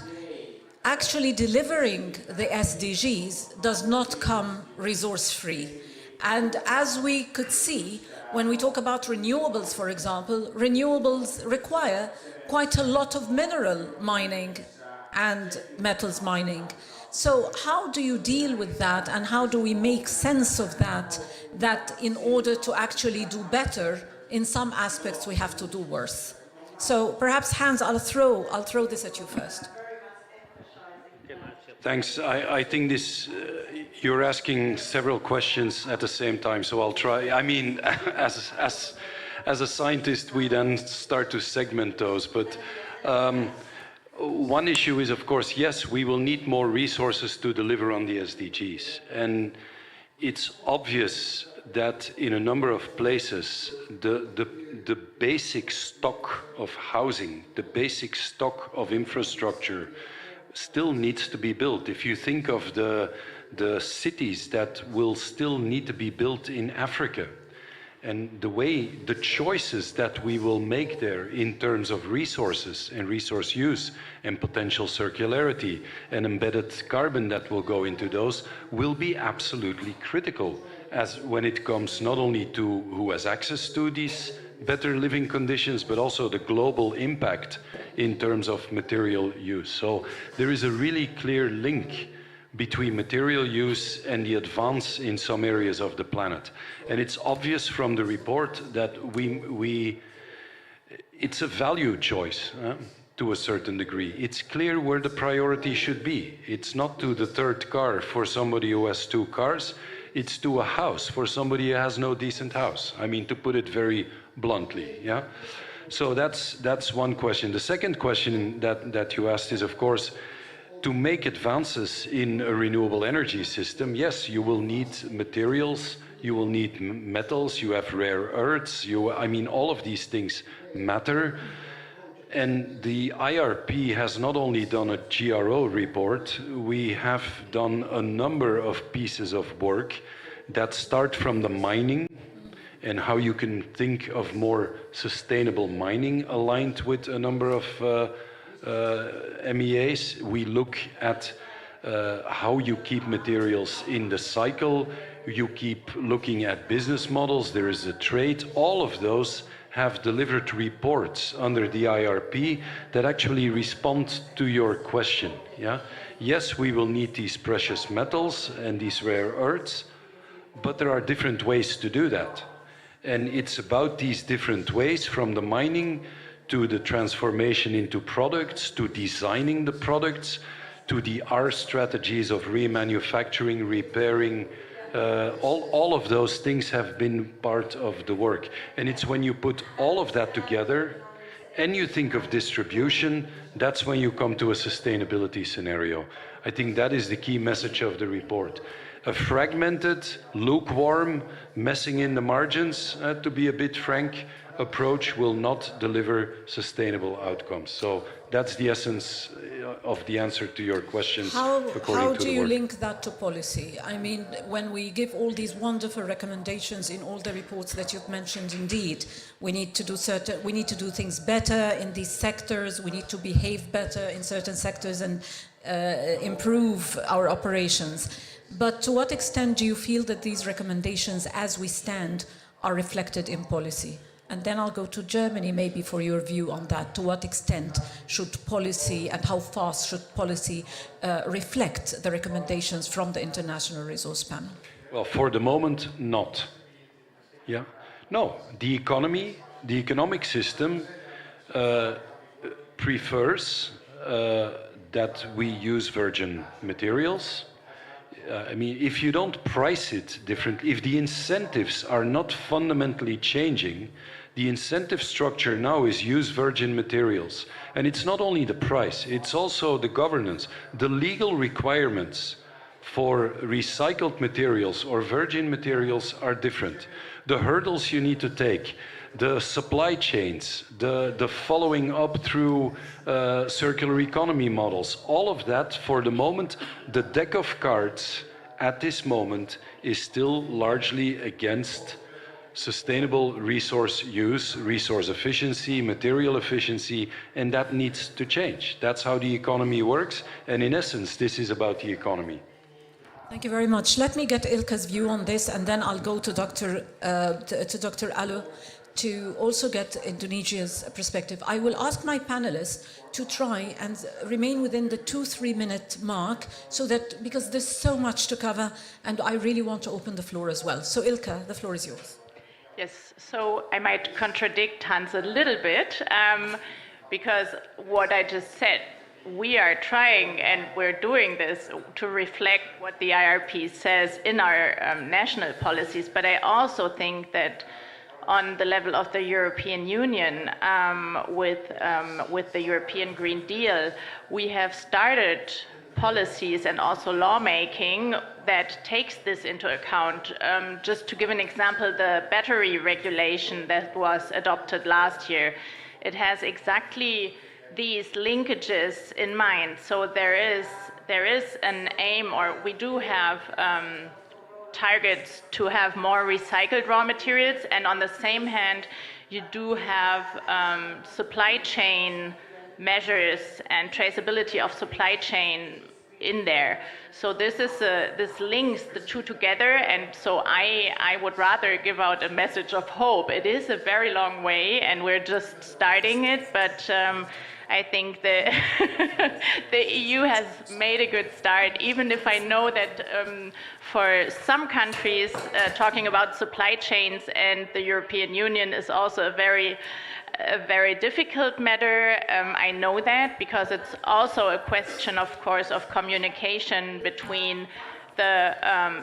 actually delivering the SDGs does not come resource-free. And as we could see, when we talk about renewables, for example, renewables require quite a lot of mineral mining and metals mining. So how do you deal with that, and how do we make sense of that, that in order to actually do better, in some aspects we have to do worse? So perhaps, Hans, I'll throw this at you first. Thanks. I think this, you're asking several questions at the same time, so I'll try. I mean, as a scientist, we then start to segment those, but one issue is, of course, yes, we will need more resources to deliver on the SDGs. And it's obvious that in a number of places, the basic stock of housing, the basic stock of infrastructure still needs to be built. If you think of the cities that will still need to be built in Africa, and the choices that we will make there in terms of resources and resource use and potential circularity and embedded carbon that will go into those will be absolutely critical, as when it comes not only to who has access to these better living conditions, but also the global impact in terms of material use. So there is a really clear link between material use and the advance in some areas of the planet. And it's obvious from the report that it's a value choice to a certain degree. It's clear where the priority should be. It's not to the third car for somebody who has 2 cars, it's to a house for somebody who has no decent house. I mean, to put it very bluntly, yeah? So that's one question. The second question that you asked is, of course, to make advances in a renewable energy system, yes, you will need materials, you will need metals, you have rare earths, I mean, all of these things matter. And the IRP has not only done a GRO report, we have done a number of pieces of work that start from the mining and how you can think of more sustainable mining aligned with a number of MEAs. We look at how you keep materials in the cycle, you keep looking at business models, there is a trade. All of those have delivered reports under the IRP that actually respond to your question. Yeah? Yes, we will need these precious metals and these rare earths, but there are different ways to do that. And it's about these different ways, from the mining to the transformation into products, to designing the products, to the R strategies of remanufacturing, repairing. All of those things have been part of the work. And it's when you put all of that together and you think of distribution, that's when you come to a sustainability scenario. I think that is the key message of the report. A fragmented, lukewarm, messing in the margins, to be a bit frank, approach will not deliver sustainable outcomes. So that's the essence of the answer to your questions. How do you link that to policy? I mean, when we give all these wonderful recommendations in all the reports that you've mentioned, indeed, we need to do things better in these sectors, we need to behave better in certain sectors and improve our operations. But to what extent do you feel that these recommendations, as we stand, are reflected in policy? And then I'll go to Germany, maybe, for your view on that. To what extent should policy, and how fast should policy reflect the recommendations from the International Resource Panel? Well, for the moment, not. Yeah? No, the economic system prefers that we use virgin materials. I mean, if you don't price it differently, if the incentives are not fundamentally changing, the incentive structure now is use virgin materials. And it's not only the price, it's also the governance. The legal requirements for recycled materials or virgin materials are different. The hurdles you need to take, the supply chains, the following up through circular economy models, all of that, for the moment, the deck of cards at this moment is still largely against sustainable resource use, resource efficiency, material efficiency, and that needs to change. That's how the economy works, and in essence, this is about the economy. Thank you very much. Let me get Ilka's view on this, and then I'll go to Dr. Alu to also get Indonesia's perspective. I will ask my panelists to try and remain within the 2-3 minute mark, so that, because there's so much to cover, and I really want to open the floor as well. So Ilka, the floor is yours. Yes, so I might contradict Hans a little bit, because what I just said, we are trying and we're doing this to reflect what the IRP says in our national policies, but I also think that on the level of the European Union, with the European Green Deal, we have started policies and also lawmaking that takes this into account. Just to give an example, the battery regulation that was adopted last year, it has exactly these linkages in mind. So there is an aim, or we do have targets to have more recycled raw materials, and on the same hand, you do have supply chain measures and traceability of supply chain in there. So this links the two together, and so I would rather give out a message of hope. It is a very long way, and we're just starting it, but I think the EU has made a good start, even if I know that for some countries, talking about supply chains and the European Union is also a very difficult matter. I know that, because it's also a question, of course, of communication between the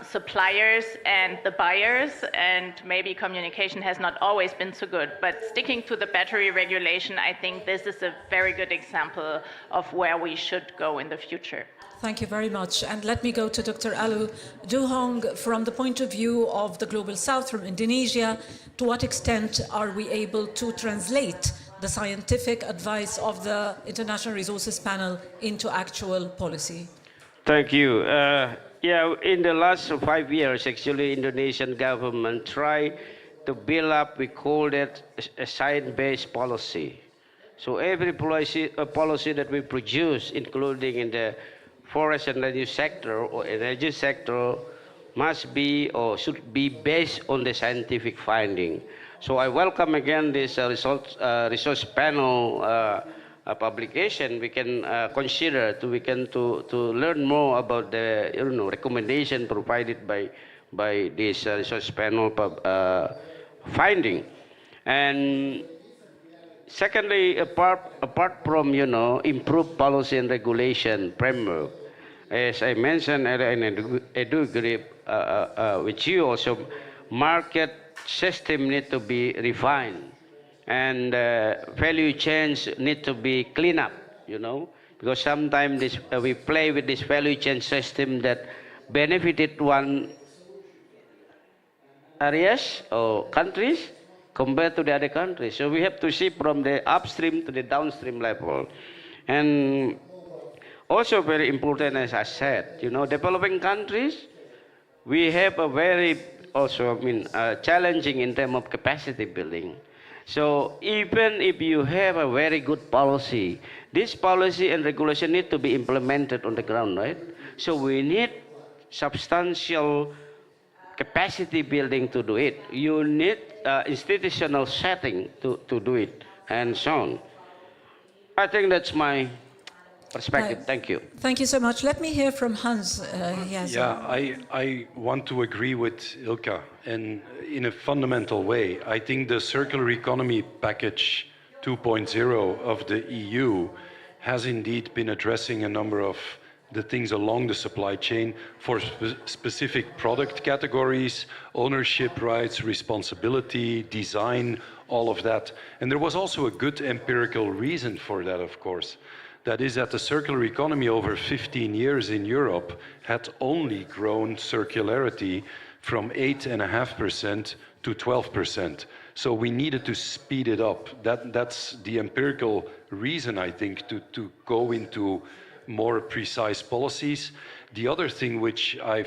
suppliers and the buyers, and maybe communication has not always been so good. But sticking to the battery regulation, I think this is a very good example of where we should go in the future. Thank you very much. And let me go to Dr. Alu Duhong. From the point of view of the Global South, from Indonesia, to what extent are we able to translate the scientific advice of the International Resources Panel into actual policy? Thank you. Yeah, in the last 5 years, actually, Indonesian government tried to build up, we call that a science-based policy. So every policy that we produce, including in the forest and land use sector or energy sector, must be or should be based on the scientific finding. So I welcome again this resource panel publication. We can consider to learn more about the recommendation provided by this resource panel finding. And secondly, apart from improved policy and regulation framework, as I mentioned, and I do agree with you also, market system need to be refined, and value chains need to be cleaned up, because sometimes we play with this value chain system that benefited one areas or countries compared to the other countries. So we have to see from the upstream to the downstream level. And also very important, as I said, developing countries, we have a very challenging in terms of capacity building. So even if you have a very good policy, this policy and regulation need to be implemented on the ground, right? So we need substantial capacity building to do it. You need institutional setting to do it, and so on. I think that's my perspective. Right. Thank you. Thank you so much. Let me hear from Hans. I want to agree with Ilka, and in a fundamental way. I think the circular economy package 2.0 of the EU has indeed been addressing a number of the things along the supply chain for specific product categories, ownership rights, responsibility, design, all of that. And there was also a good empirical reason for that, of course. That is that the circular economy over 15 years in Europe had only grown circularity from 8.5% to 12%. So we needed to speed it up. That's the empirical reason, I think, to go into more precise policies. The other thing which I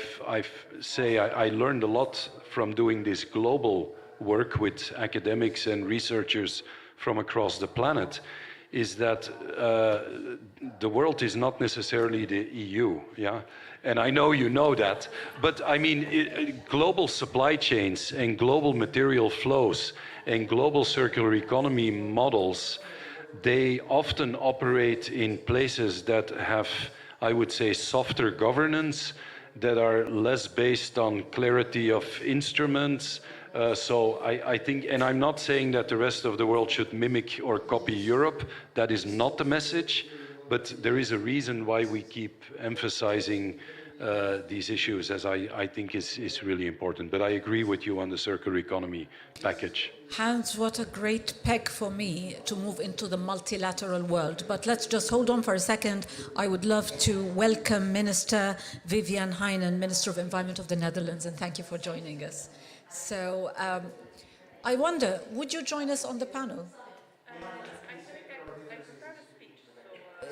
learned a lot from doing this global work with academics and researchers from across the planet is that the world is not necessarily the EU, yeah? And I know you know that, but I mean, global supply chains and global material flows and global circular economy models, they often operate in places that have, I would say, softer governance, that are less based on clarity of instruments. So I think, and I'm not saying that the rest of the world should mimic or copy Europe. That is not the message, but there is a reason why we keep emphasizing these issues, as I think is really important. But I agree with you on the circular economy package. Hans, what a great peg for me to move into the multilateral world. But let's just hold on for a second. I would love to welcome Minister Vivian Heijnen, Minister of Environment of the Netherlands, and thank you for joining us. So I wonder, would you join us on the panel?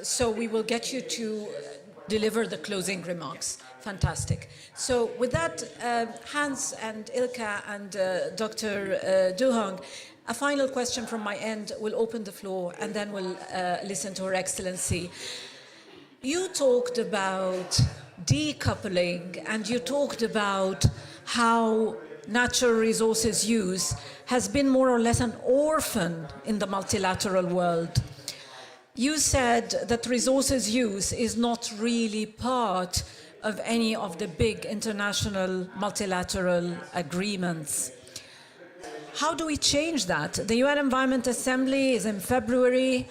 So we will get you to deliver the closing remarks. Fantastic. So with that, Hans and Ilka and Dr. Duhong, a final question from my end. We'll open the floor and then we'll listen to Her Excellency. You talked about decoupling and you talked about how natural resources use has been more or less an orphan in the multilateral world. You said that resources use is not really part of any of the big international multilateral agreements. How do we change that? The UN Environment Assembly is in February.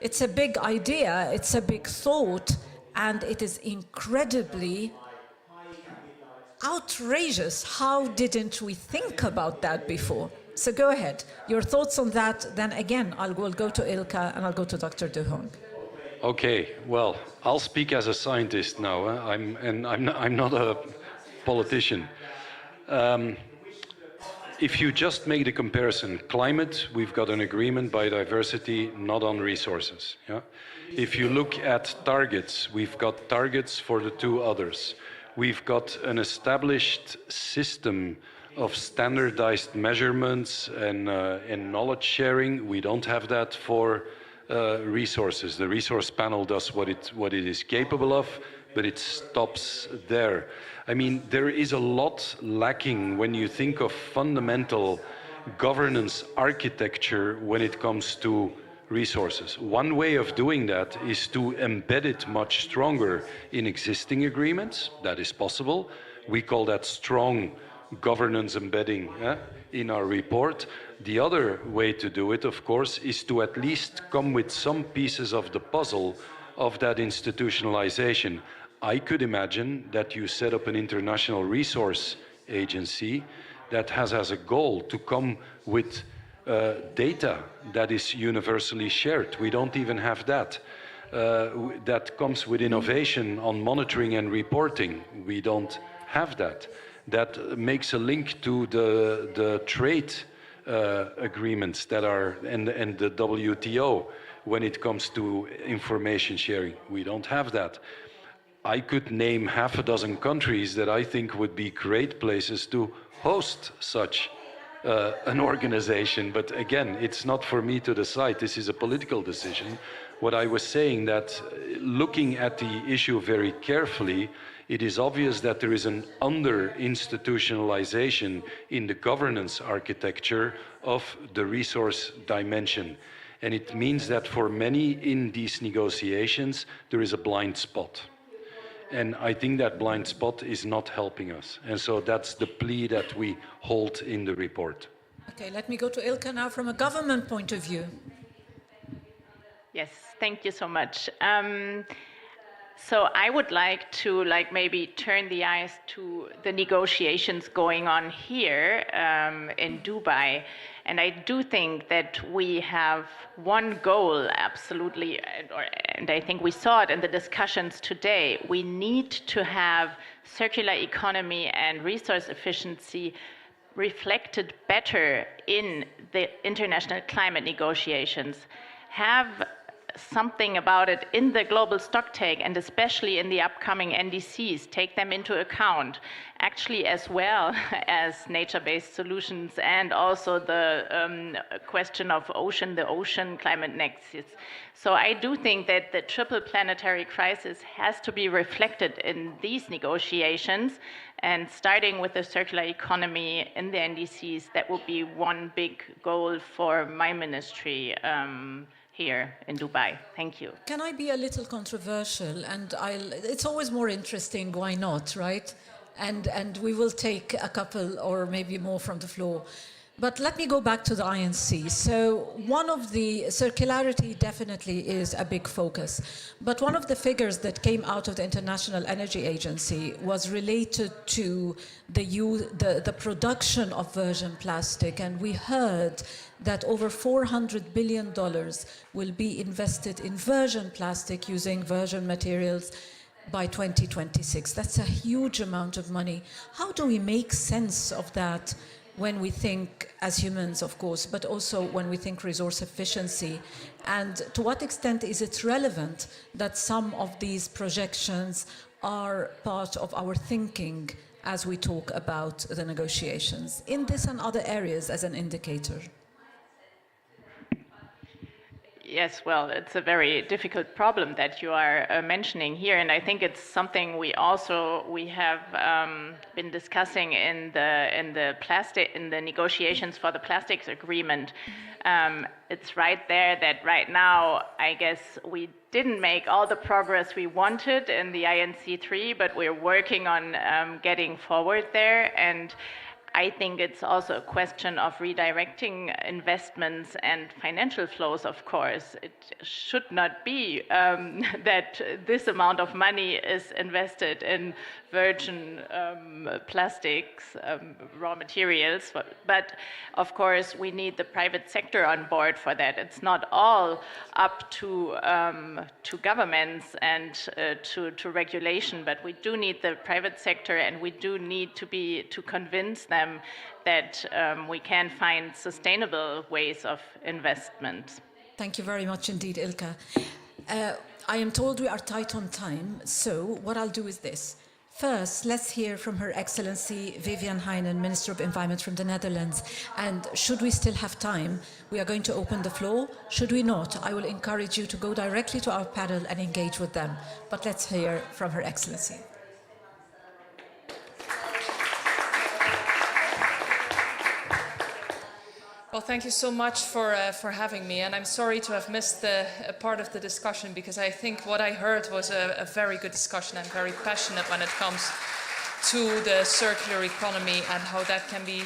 It's a big idea, it's a big thought, and it is incredibly outrageous. How didn't we think about that before? So go ahead. Your thoughts on that, then again, we'll go to Ilka and I'll go to Dr. Duhong. Okay, well, I'll speak as a scientist now. I'm not a politician. If you just make the comparison, climate, we've got an agreement, biodiversity, not on resources. Yeah? If you look at targets, we've got targets for the two others. We've got an established system of standardized measurements and knowledge sharing. We don't have that for resources. The resource panel does what it is capable of, but it stops there. I mean, there is a lot lacking when you think of fundamental governance architecture when it comes to resources. One way of doing that is to embed it much stronger in existing agreements. That is possible. We call that strong governance embedding in our report. The other way to do it, of course, is to at least come with some pieces of the puzzle of that institutionalization. I could imagine that you set up an international resource agency that has as a goal to come with data that is universally shared. We don't even have that. That comes with innovation on monitoring and reporting. We don't have that. That makes a link to the trade agreements that are and the WTO when it comes to information sharing. We don't have that. I could name half a dozen countries that I think would be great places to host such an organization. But again, it's not for me to decide. This is a political decision. What I was saying, that looking at the issue very carefully, it is obvious that there is an under-institutionalization in the governance architecture of the resource dimension. And it means that for many in these negotiations, there is a blind spot. And I think that blind spot is not helping us. And so that's the plea that we hold in the report. Okay, let me go to Ilka now from a government point of view. Yes, thank you so much. So I would like to maybe turn the eyes to the negotiations going on here in Dubai. And I do think that we have one goal, absolutely, and I think we saw it in the discussions today. We need to have circular economy and resource efficiency reflected better in the international climate negotiations. Have something about it in the global stocktake, and especially in the upcoming NDCs, take them into account, actually, as well as nature-based solutions, and also the question of the ocean climate nexus. So I do think that the triple planetary crisis has to be reflected in these negotiations, and starting with the circular economy in the NDCs, that would be one big goal for my ministry here in Dubai. Thank you. Can I be a little controversial? And it's always more interesting, why not, right? And we will take a couple or maybe more from the floor. But let me go back to the INC. So one of the circularity definitely is a big focus. But one of the figures that came out of the International Energy Agency was related to the production of virgin plastic. And we heard that over $400 billion will be invested in virgin plastic using virgin materials by 2026. That's a huge amount of money. How do we make sense of that when we think as humans, of course, but also when we think resource efficiency? And to what extent is it relevant that some of these projections are part of our thinking as we talk about the negotiations in this and other areas as an indicator? Yes, well, it's a very difficult problem that you are mentioning here, and I think it's something we have been discussing in the negotiations for the plastics agreement. It's right there that right now, I guess we didn't make all the progress we wanted in the INC3, but we're working on getting forward there. And I think it's also a question of redirecting investments and financial flows, of course. It should not be that this amount of money is invested in virgin plastics, raw materials, but of course we need the private sector on board for that. It's not all up to governments and to regulation, but we do need the private sector, and we do need to convince them that we can find sustainable ways of investment. Thank you very much indeed, Ilka. I am told we are tight on time, so what I'll do is this. First, let's hear from Her Excellency Vivian Heinen, Minister of Environment from the Netherlands. And should we still have time, we are going to open the floor. Should we not, I will encourage you to go directly to our panel and engage with them. But let's hear from Her Excellency. Well, thank you so much for having me, and I'm sorry to have missed a part of the discussion, because I think what I heard was a very good discussion. I'm very passionate when it comes to the circular economy and how that can be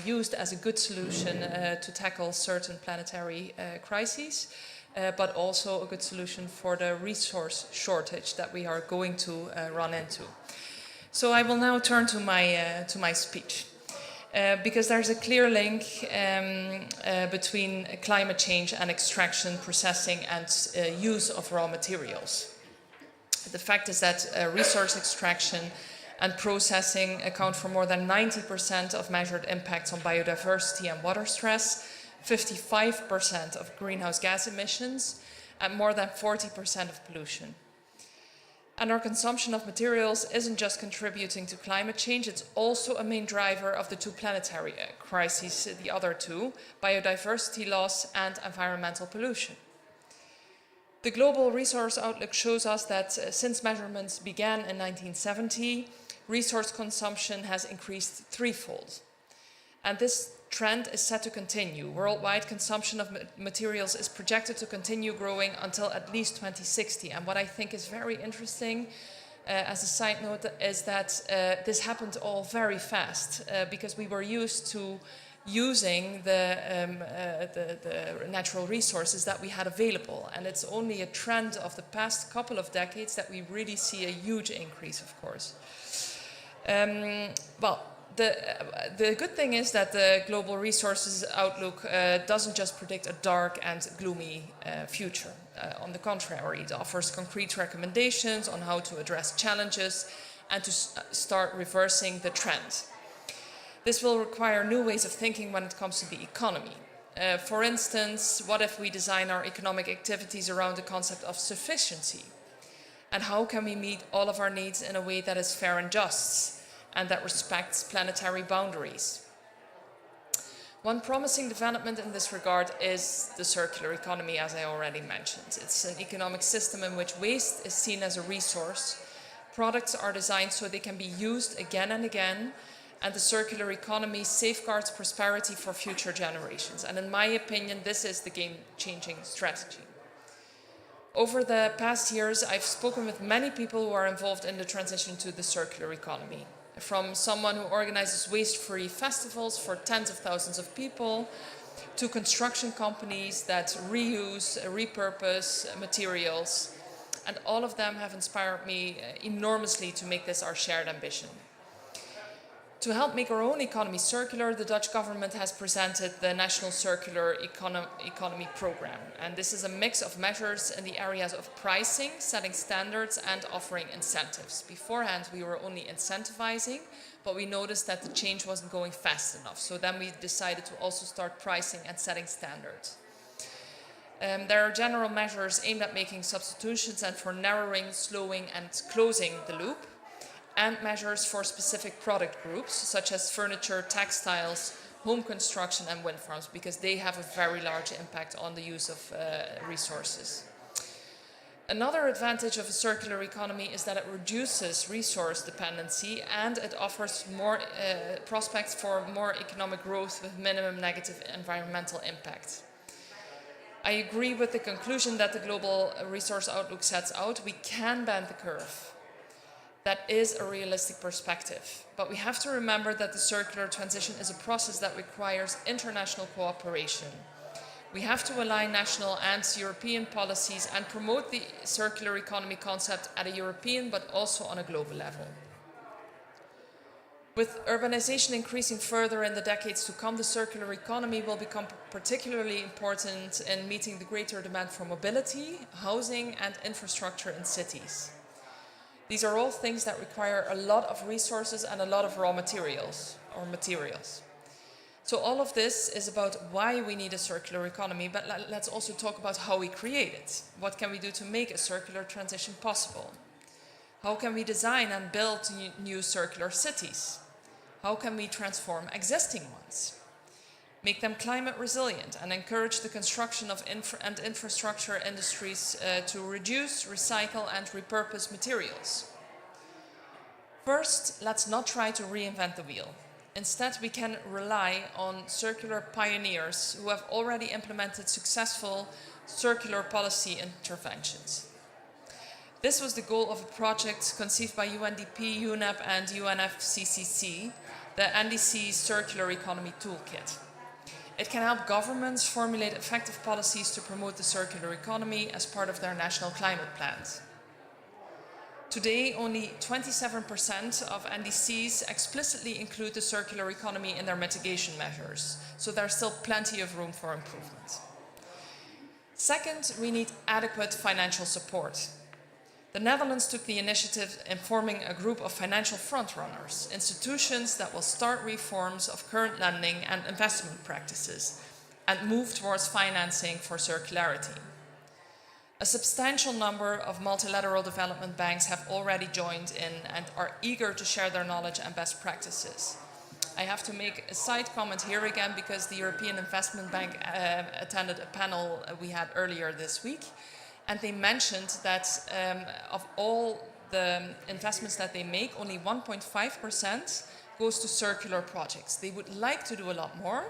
used as a good solution to tackle certain planetary crises, but also a good solution for the resource shortage that we are going to run into. So I will now turn to my speech. Because there's a clear link between climate change and extraction, processing, and use of raw materials. The fact is that resource extraction and processing account for more than 90% of measured impacts on biodiversity and water stress, 55% of greenhouse gas emissions, and more than 40% of pollution. And our consumption of materials isn't just contributing to climate change, it's also a main driver of the two planetary crises, the other two, biodiversity loss and environmental pollution. The Global Resource Outlook shows us that since measurements began in 1970, resource consumption has increased threefold. And this trend is set to continue. Worldwide consumption of materials is projected to continue growing until at least 2060. And what I think is very interesting, as a side note, is that this happened all very fast because we were used to using the natural resources that we had available. And it's only a trend of the past couple of decades that we really see a huge increase, of course. The good thing is that the Global Resources Outlook doesn't just predict a dark and gloomy future. On the contrary, it offers concrete recommendations on how to address challenges and to start reversing the trend. This will require new ways of thinking when it comes to the economy. For instance, what if we design our economic activities around the concept of sufficiency? And how can we meet all of our needs in a way that is fair and just and that respects planetary boundaries? One promising development in this regard is the circular economy, as I already mentioned. It's an economic system in which waste is seen as a resource. Products are designed so they can be used again and again, and the circular economy safeguards prosperity for future generations. And in my opinion, this is the game-changing strategy. Over the past years, I've spoken with many people who are involved in the transition to the circular economy. From someone who organizes waste-free festivals for tens of thousands of people, to construction companies that reuse, repurpose materials. And all of them have inspired me enormously to make this our shared ambition. To help make our own economy circular, the Dutch government has presented the National Circular Economy Programme. And this is a mix of measures in the areas of pricing, setting standards, and offering incentives. Beforehand, we were only incentivizing, but we noticed that the change wasn't going fast enough. So then we decided to also start pricing and setting standards. There are general measures aimed at making substitutions and for narrowing, slowing, and closing the loop, and measures for specific product groups, such as furniture, textiles, home construction, and wind farms, because they have a very large impact on the use of resources. Another advantage of a circular economy is that it reduces resource dependency and it offers more prospects for more economic growth with minimum negative environmental impact. I agree with the conclusion that the Global Resource Outlook sets out. We can bend the curve. That is a realistic perspective. But we have to remember that the circular transition is a process that requires international cooperation. We have to align national and European policies and promote the circular economy concept at a European but also on a global level. With urbanization increasing further in the decades to come, the circular economy will become particularly important in meeting the greater demand for mobility, housing, and infrastructure in cities. These are all things that require a lot of resources and a lot of raw materials, or materials. So all of this is about why we need a circular economy, but let's also talk about how we create it. What can we do to make a circular transition possible? How can we design and build new circular cities? How can we transform existing ones? Make them climate resilient and encourage the construction of infrastructure industries to reduce, recycle, and repurpose materials. First, let's not try to reinvent the wheel. Instead, we can rely on circular pioneers who have already implemented successful circular policy interventions. This was the goal of a project conceived by UNDP, UNEP, and UNFCCC, the NDC Circular Economy Toolkit. It can help governments formulate effective policies to promote the circular economy as part of their national climate plans. Today, only 27% of NDCs explicitly include the circular economy in their mitigation measures, so there's still plenty of room for improvement. Second, we need adequate financial support. The Netherlands took the initiative in forming a group of financial frontrunners, institutions that will start reforms of current lending and investment practices and move towards financing for circularity. A substantial number of multilateral development banks have already joined in and are eager to share their knowledge and best practices. I have to make a side comment here again because the European Investment Bank attended a panel we had earlier this week. And they mentioned that of all the investments that they make, only 1.5% goes to circular projects. They would like to do a lot more,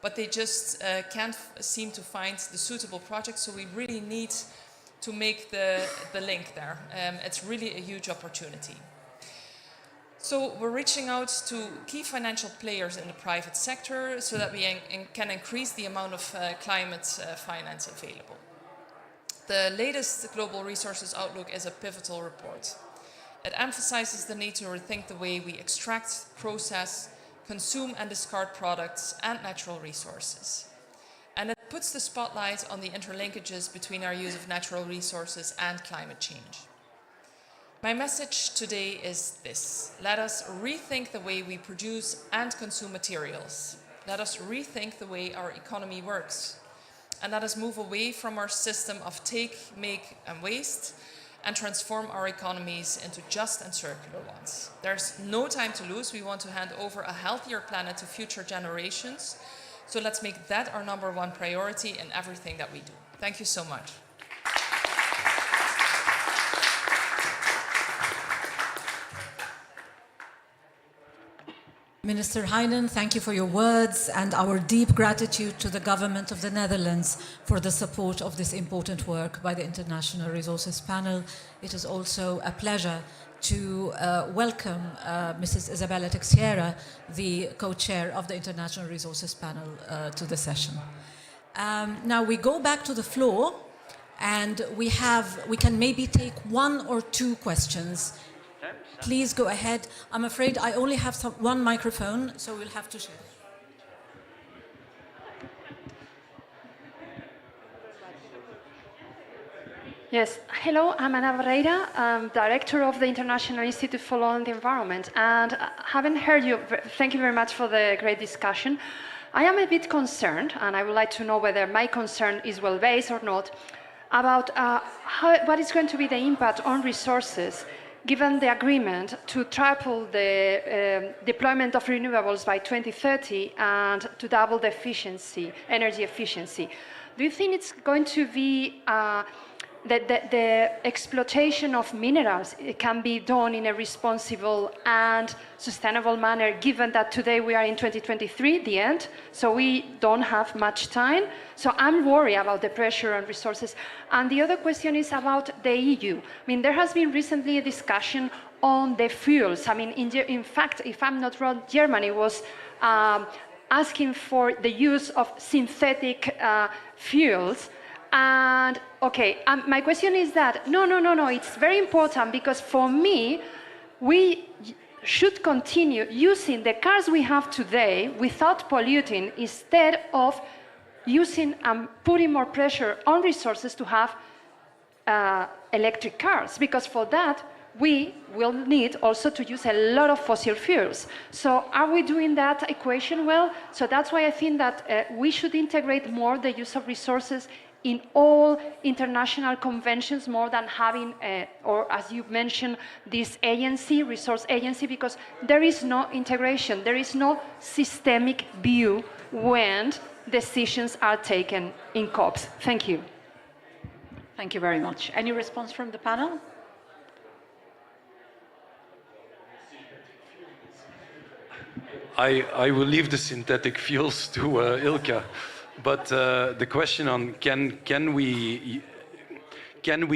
but they just can't seem to find the suitable projects. So we really need to make the link there. It's really a huge opportunity. So we're reaching out to key financial players in the private sector so that we can increase the amount of climate finance available. The latest Global Resources Outlook is a pivotal report. It emphasizes the need to rethink the way we extract, process, consume and discard products and natural resources. And it puts the spotlight on the interlinkages between our use of natural resources and climate change. My message today is this: let us rethink the way we produce and consume materials. Let us rethink the way our economy works. And let us move away from our system of take, make, and waste and transform our economies into just and circular ones. There's no time to lose. We want to hand over a healthier planet to future generations. So let's make that our #1 priority in everything that we do. Thank you so much. Minister Heinen, thank you for your words and our deep gratitude to the government of the Netherlands for the support of this important work by the International Resources Panel. It is also a pleasure to welcome Mrs. Isabella Teixeira, the co-chair of the International Resources Panel, to the session. Now we go back to the floor, and we can maybe take 1 or 2 questions. Please go ahead. I'm afraid I only have one microphone, so we'll have to share. Yes, hello, I'm Ana Barreira, I'm director of the International Institute for Law and the Environment, and having heard you, thank you very much for the great discussion. I am a bit concerned, and I would like to know whether my concern is well-based or not, about what is going to be the impact on resources given the agreement to triple the deployment of renewables by 2030 and to double the efficiency, energy efficiency. Do you think it's going to be the exploitation of minerals can be done in a responsible and sustainable manner, given that today we are in 2023, the end, so we don't have much time? So I'm worried about the pressure on resources. And the other question is about the EU. I mean, there has been recently a discussion on the fuels. I mean, in fact, if I'm not wrong, Germany was asking for the use of synthetic fuels. And okay, my question is that, no, it's very important, because for me, we should continue using the cars we have today without polluting, instead of using and putting more pressure on resources to have electric cars, because for that, we will need also to use a lot of fossil fuels. So are we doing that equation well? So that's why I think that we should integrate more the use of resources in all international conventions, more than having, or as you mentioned, this agency, resource agency, because there is no integration, there is no systemic view when decisions are taken in COPs. Thank you. Thank you very much. Any response from the panel? I will leave the synthetic fuels to Ilka. But the question on can we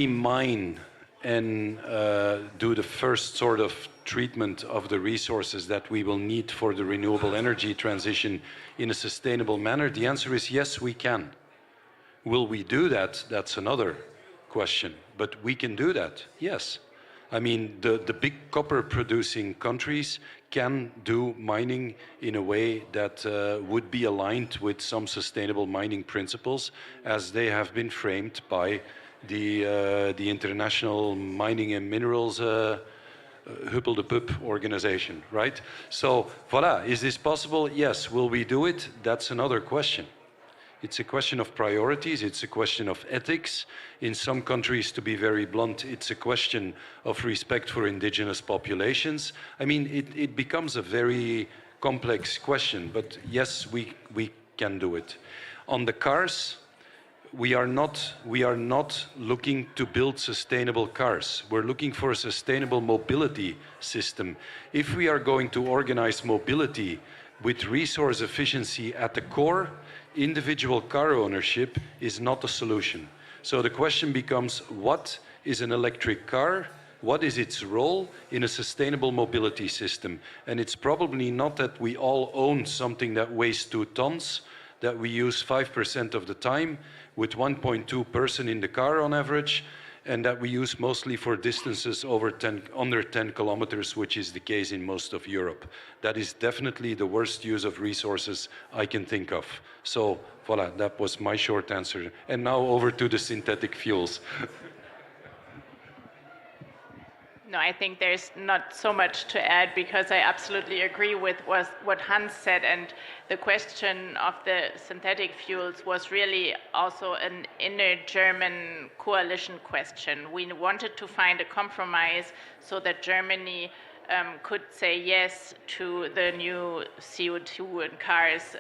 mine and do the first sort of treatment of the resources that we will need for the renewable energy transition in a sustainable manner? The answer is yes, we can. Will we do that? That's another question. But we can do that, yes. I mean, the big copper producing countries can do mining in a way that would be aligned with some sustainable mining principles, as they have been framed by the International Mining and Minerals Huppel de Pup organization, right? So, voilà, is this possible? Yes. Will we do it? That's another question. It's a question of priorities, it's a question of ethics. In some countries, to be very blunt, it's a question of respect for indigenous populations. I mean, it becomes a very complex question, but yes, we can do it. On the cars, we are not looking to build sustainable cars. We're looking for a sustainable mobility system. If we are going to organize mobility with resource efficiency at the core, individual car ownership is not a solution. So the question becomes, what is an electric car? What is its role in a sustainable mobility system? And it's probably not that we all own something that weighs 2 tons, that we use 5% of the time with 1.2 person in the car on average, and that we use mostly for distances under 10 kilometers, which is the case in most of Europe. That is definitely the worst use of resources I can think of. So, voilà, that was my short answer. And now over to the synthetic fuels. No, I think there's not so much to add because I absolutely agree with what Hans said, and the question of the synthetic fuels was really also an inner German coalition question. We wanted to find a compromise so that Germany could say yes to the new CO2 in cars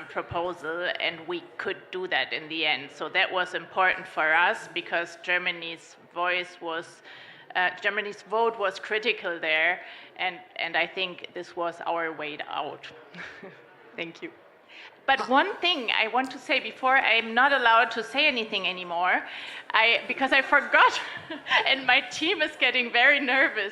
proposal, and we could do that in the end. So that was important for us because Germany's vote was critical there, and I think this was our way out. Thank you. But one thing I want to say before I'm not allowed to say anything anymore, because I forgot, and my team is getting very nervous.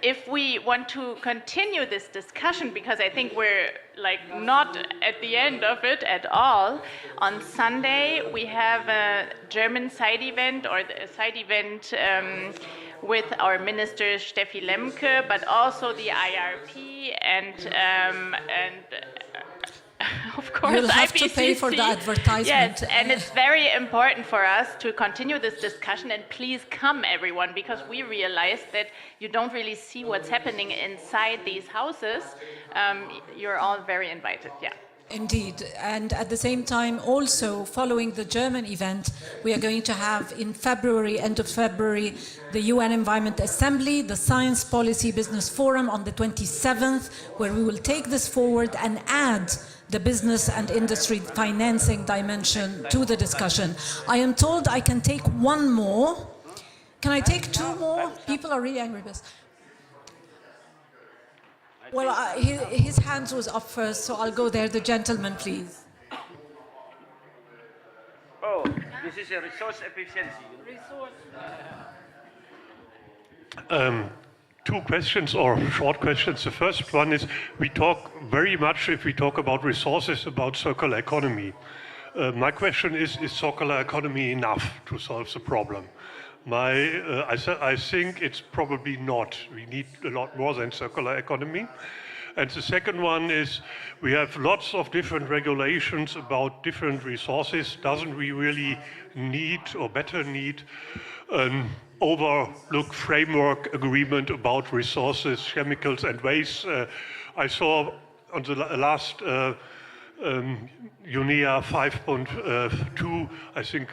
If we want to continue this discussion, because I think we're like not at the end of it at all, on Sunday we have a German side event, or a side event with our minister Steffi Lemke, but also the IRP and of course, you'll have IPCC. to pay for the advertisement. Yes, and it's very important for us to continue this discussion, and please come, everyone, because we realize that you don't really see what's happening inside these houses. You're all very invited, yeah. Indeed, and at the same time, also following the German event, we are going to have in February, end of February, the UN Environment Assembly, the Science Policy Business Forum on the 27th, where we will take this forward and add the business and industry financing dimension to the discussion. I am told I can take one more. Can I take two more? People are really angry with this. Well, his hands was up first, so I'll go there. The gentleman, please. Oh, this is a resource efficiency. Two questions or short questions. The first one is, we talk very much, if we talk about resources, about circular economy. My question is circular economy enough to solve the problem? I think it's probably not. We need a lot more than circular economy. And the second one is, we have lots of different regulations about different resources. Doesn't we really need, or better need, an overlook framework agreement about resources, chemicals and waste? I saw on the last UNEA 5.2, I think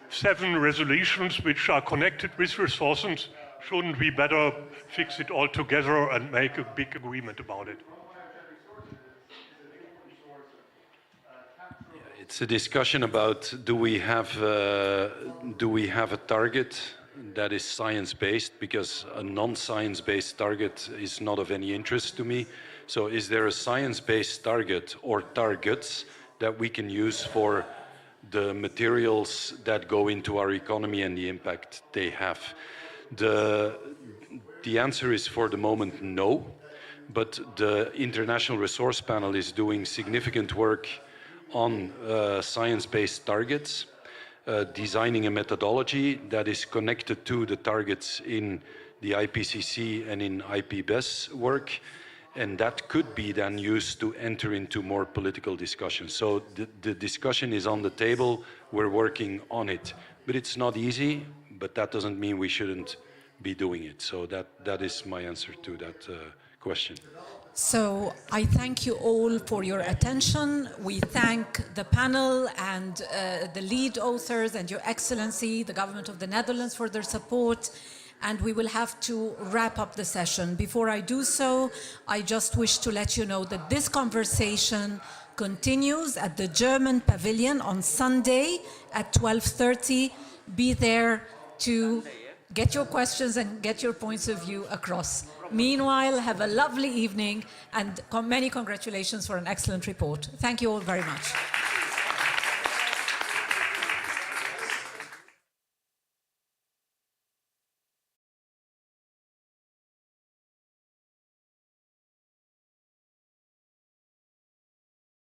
7 resolutions which are connected with resources. Shouldn't we better fix it all together and make a big agreement about it? It's a discussion about do we have a target that is science-based, because a non-science-based target is not of any interest to me. So is there a science-based target or targets that we can use for the materials that go into our economy and the impact they have? The answer is for the moment no, but the International Resource Panel is doing significant work on science-based targets, designing a methodology that is connected to the targets in the IPCC and in IPBES work, and that could be then used to enter into more political discussion. So the discussion is on the table, we're working on it, but it's not easy, but that doesn't mean we shouldn't be doing it. So that is my answer to that question. So I thank you all for your attention. We thank the panel and the lead authors and Your Excellency, the Government of the Netherlands, for their support. And we will have to wrap up the session. Before I do so, I just wish to let you know that this conversation continues at the German Pavilion on Sunday at 12:30. Be there to get your questions and get your points of view across. Meanwhile, have a lovely evening and many congratulations for an excellent report. Thank you all very much.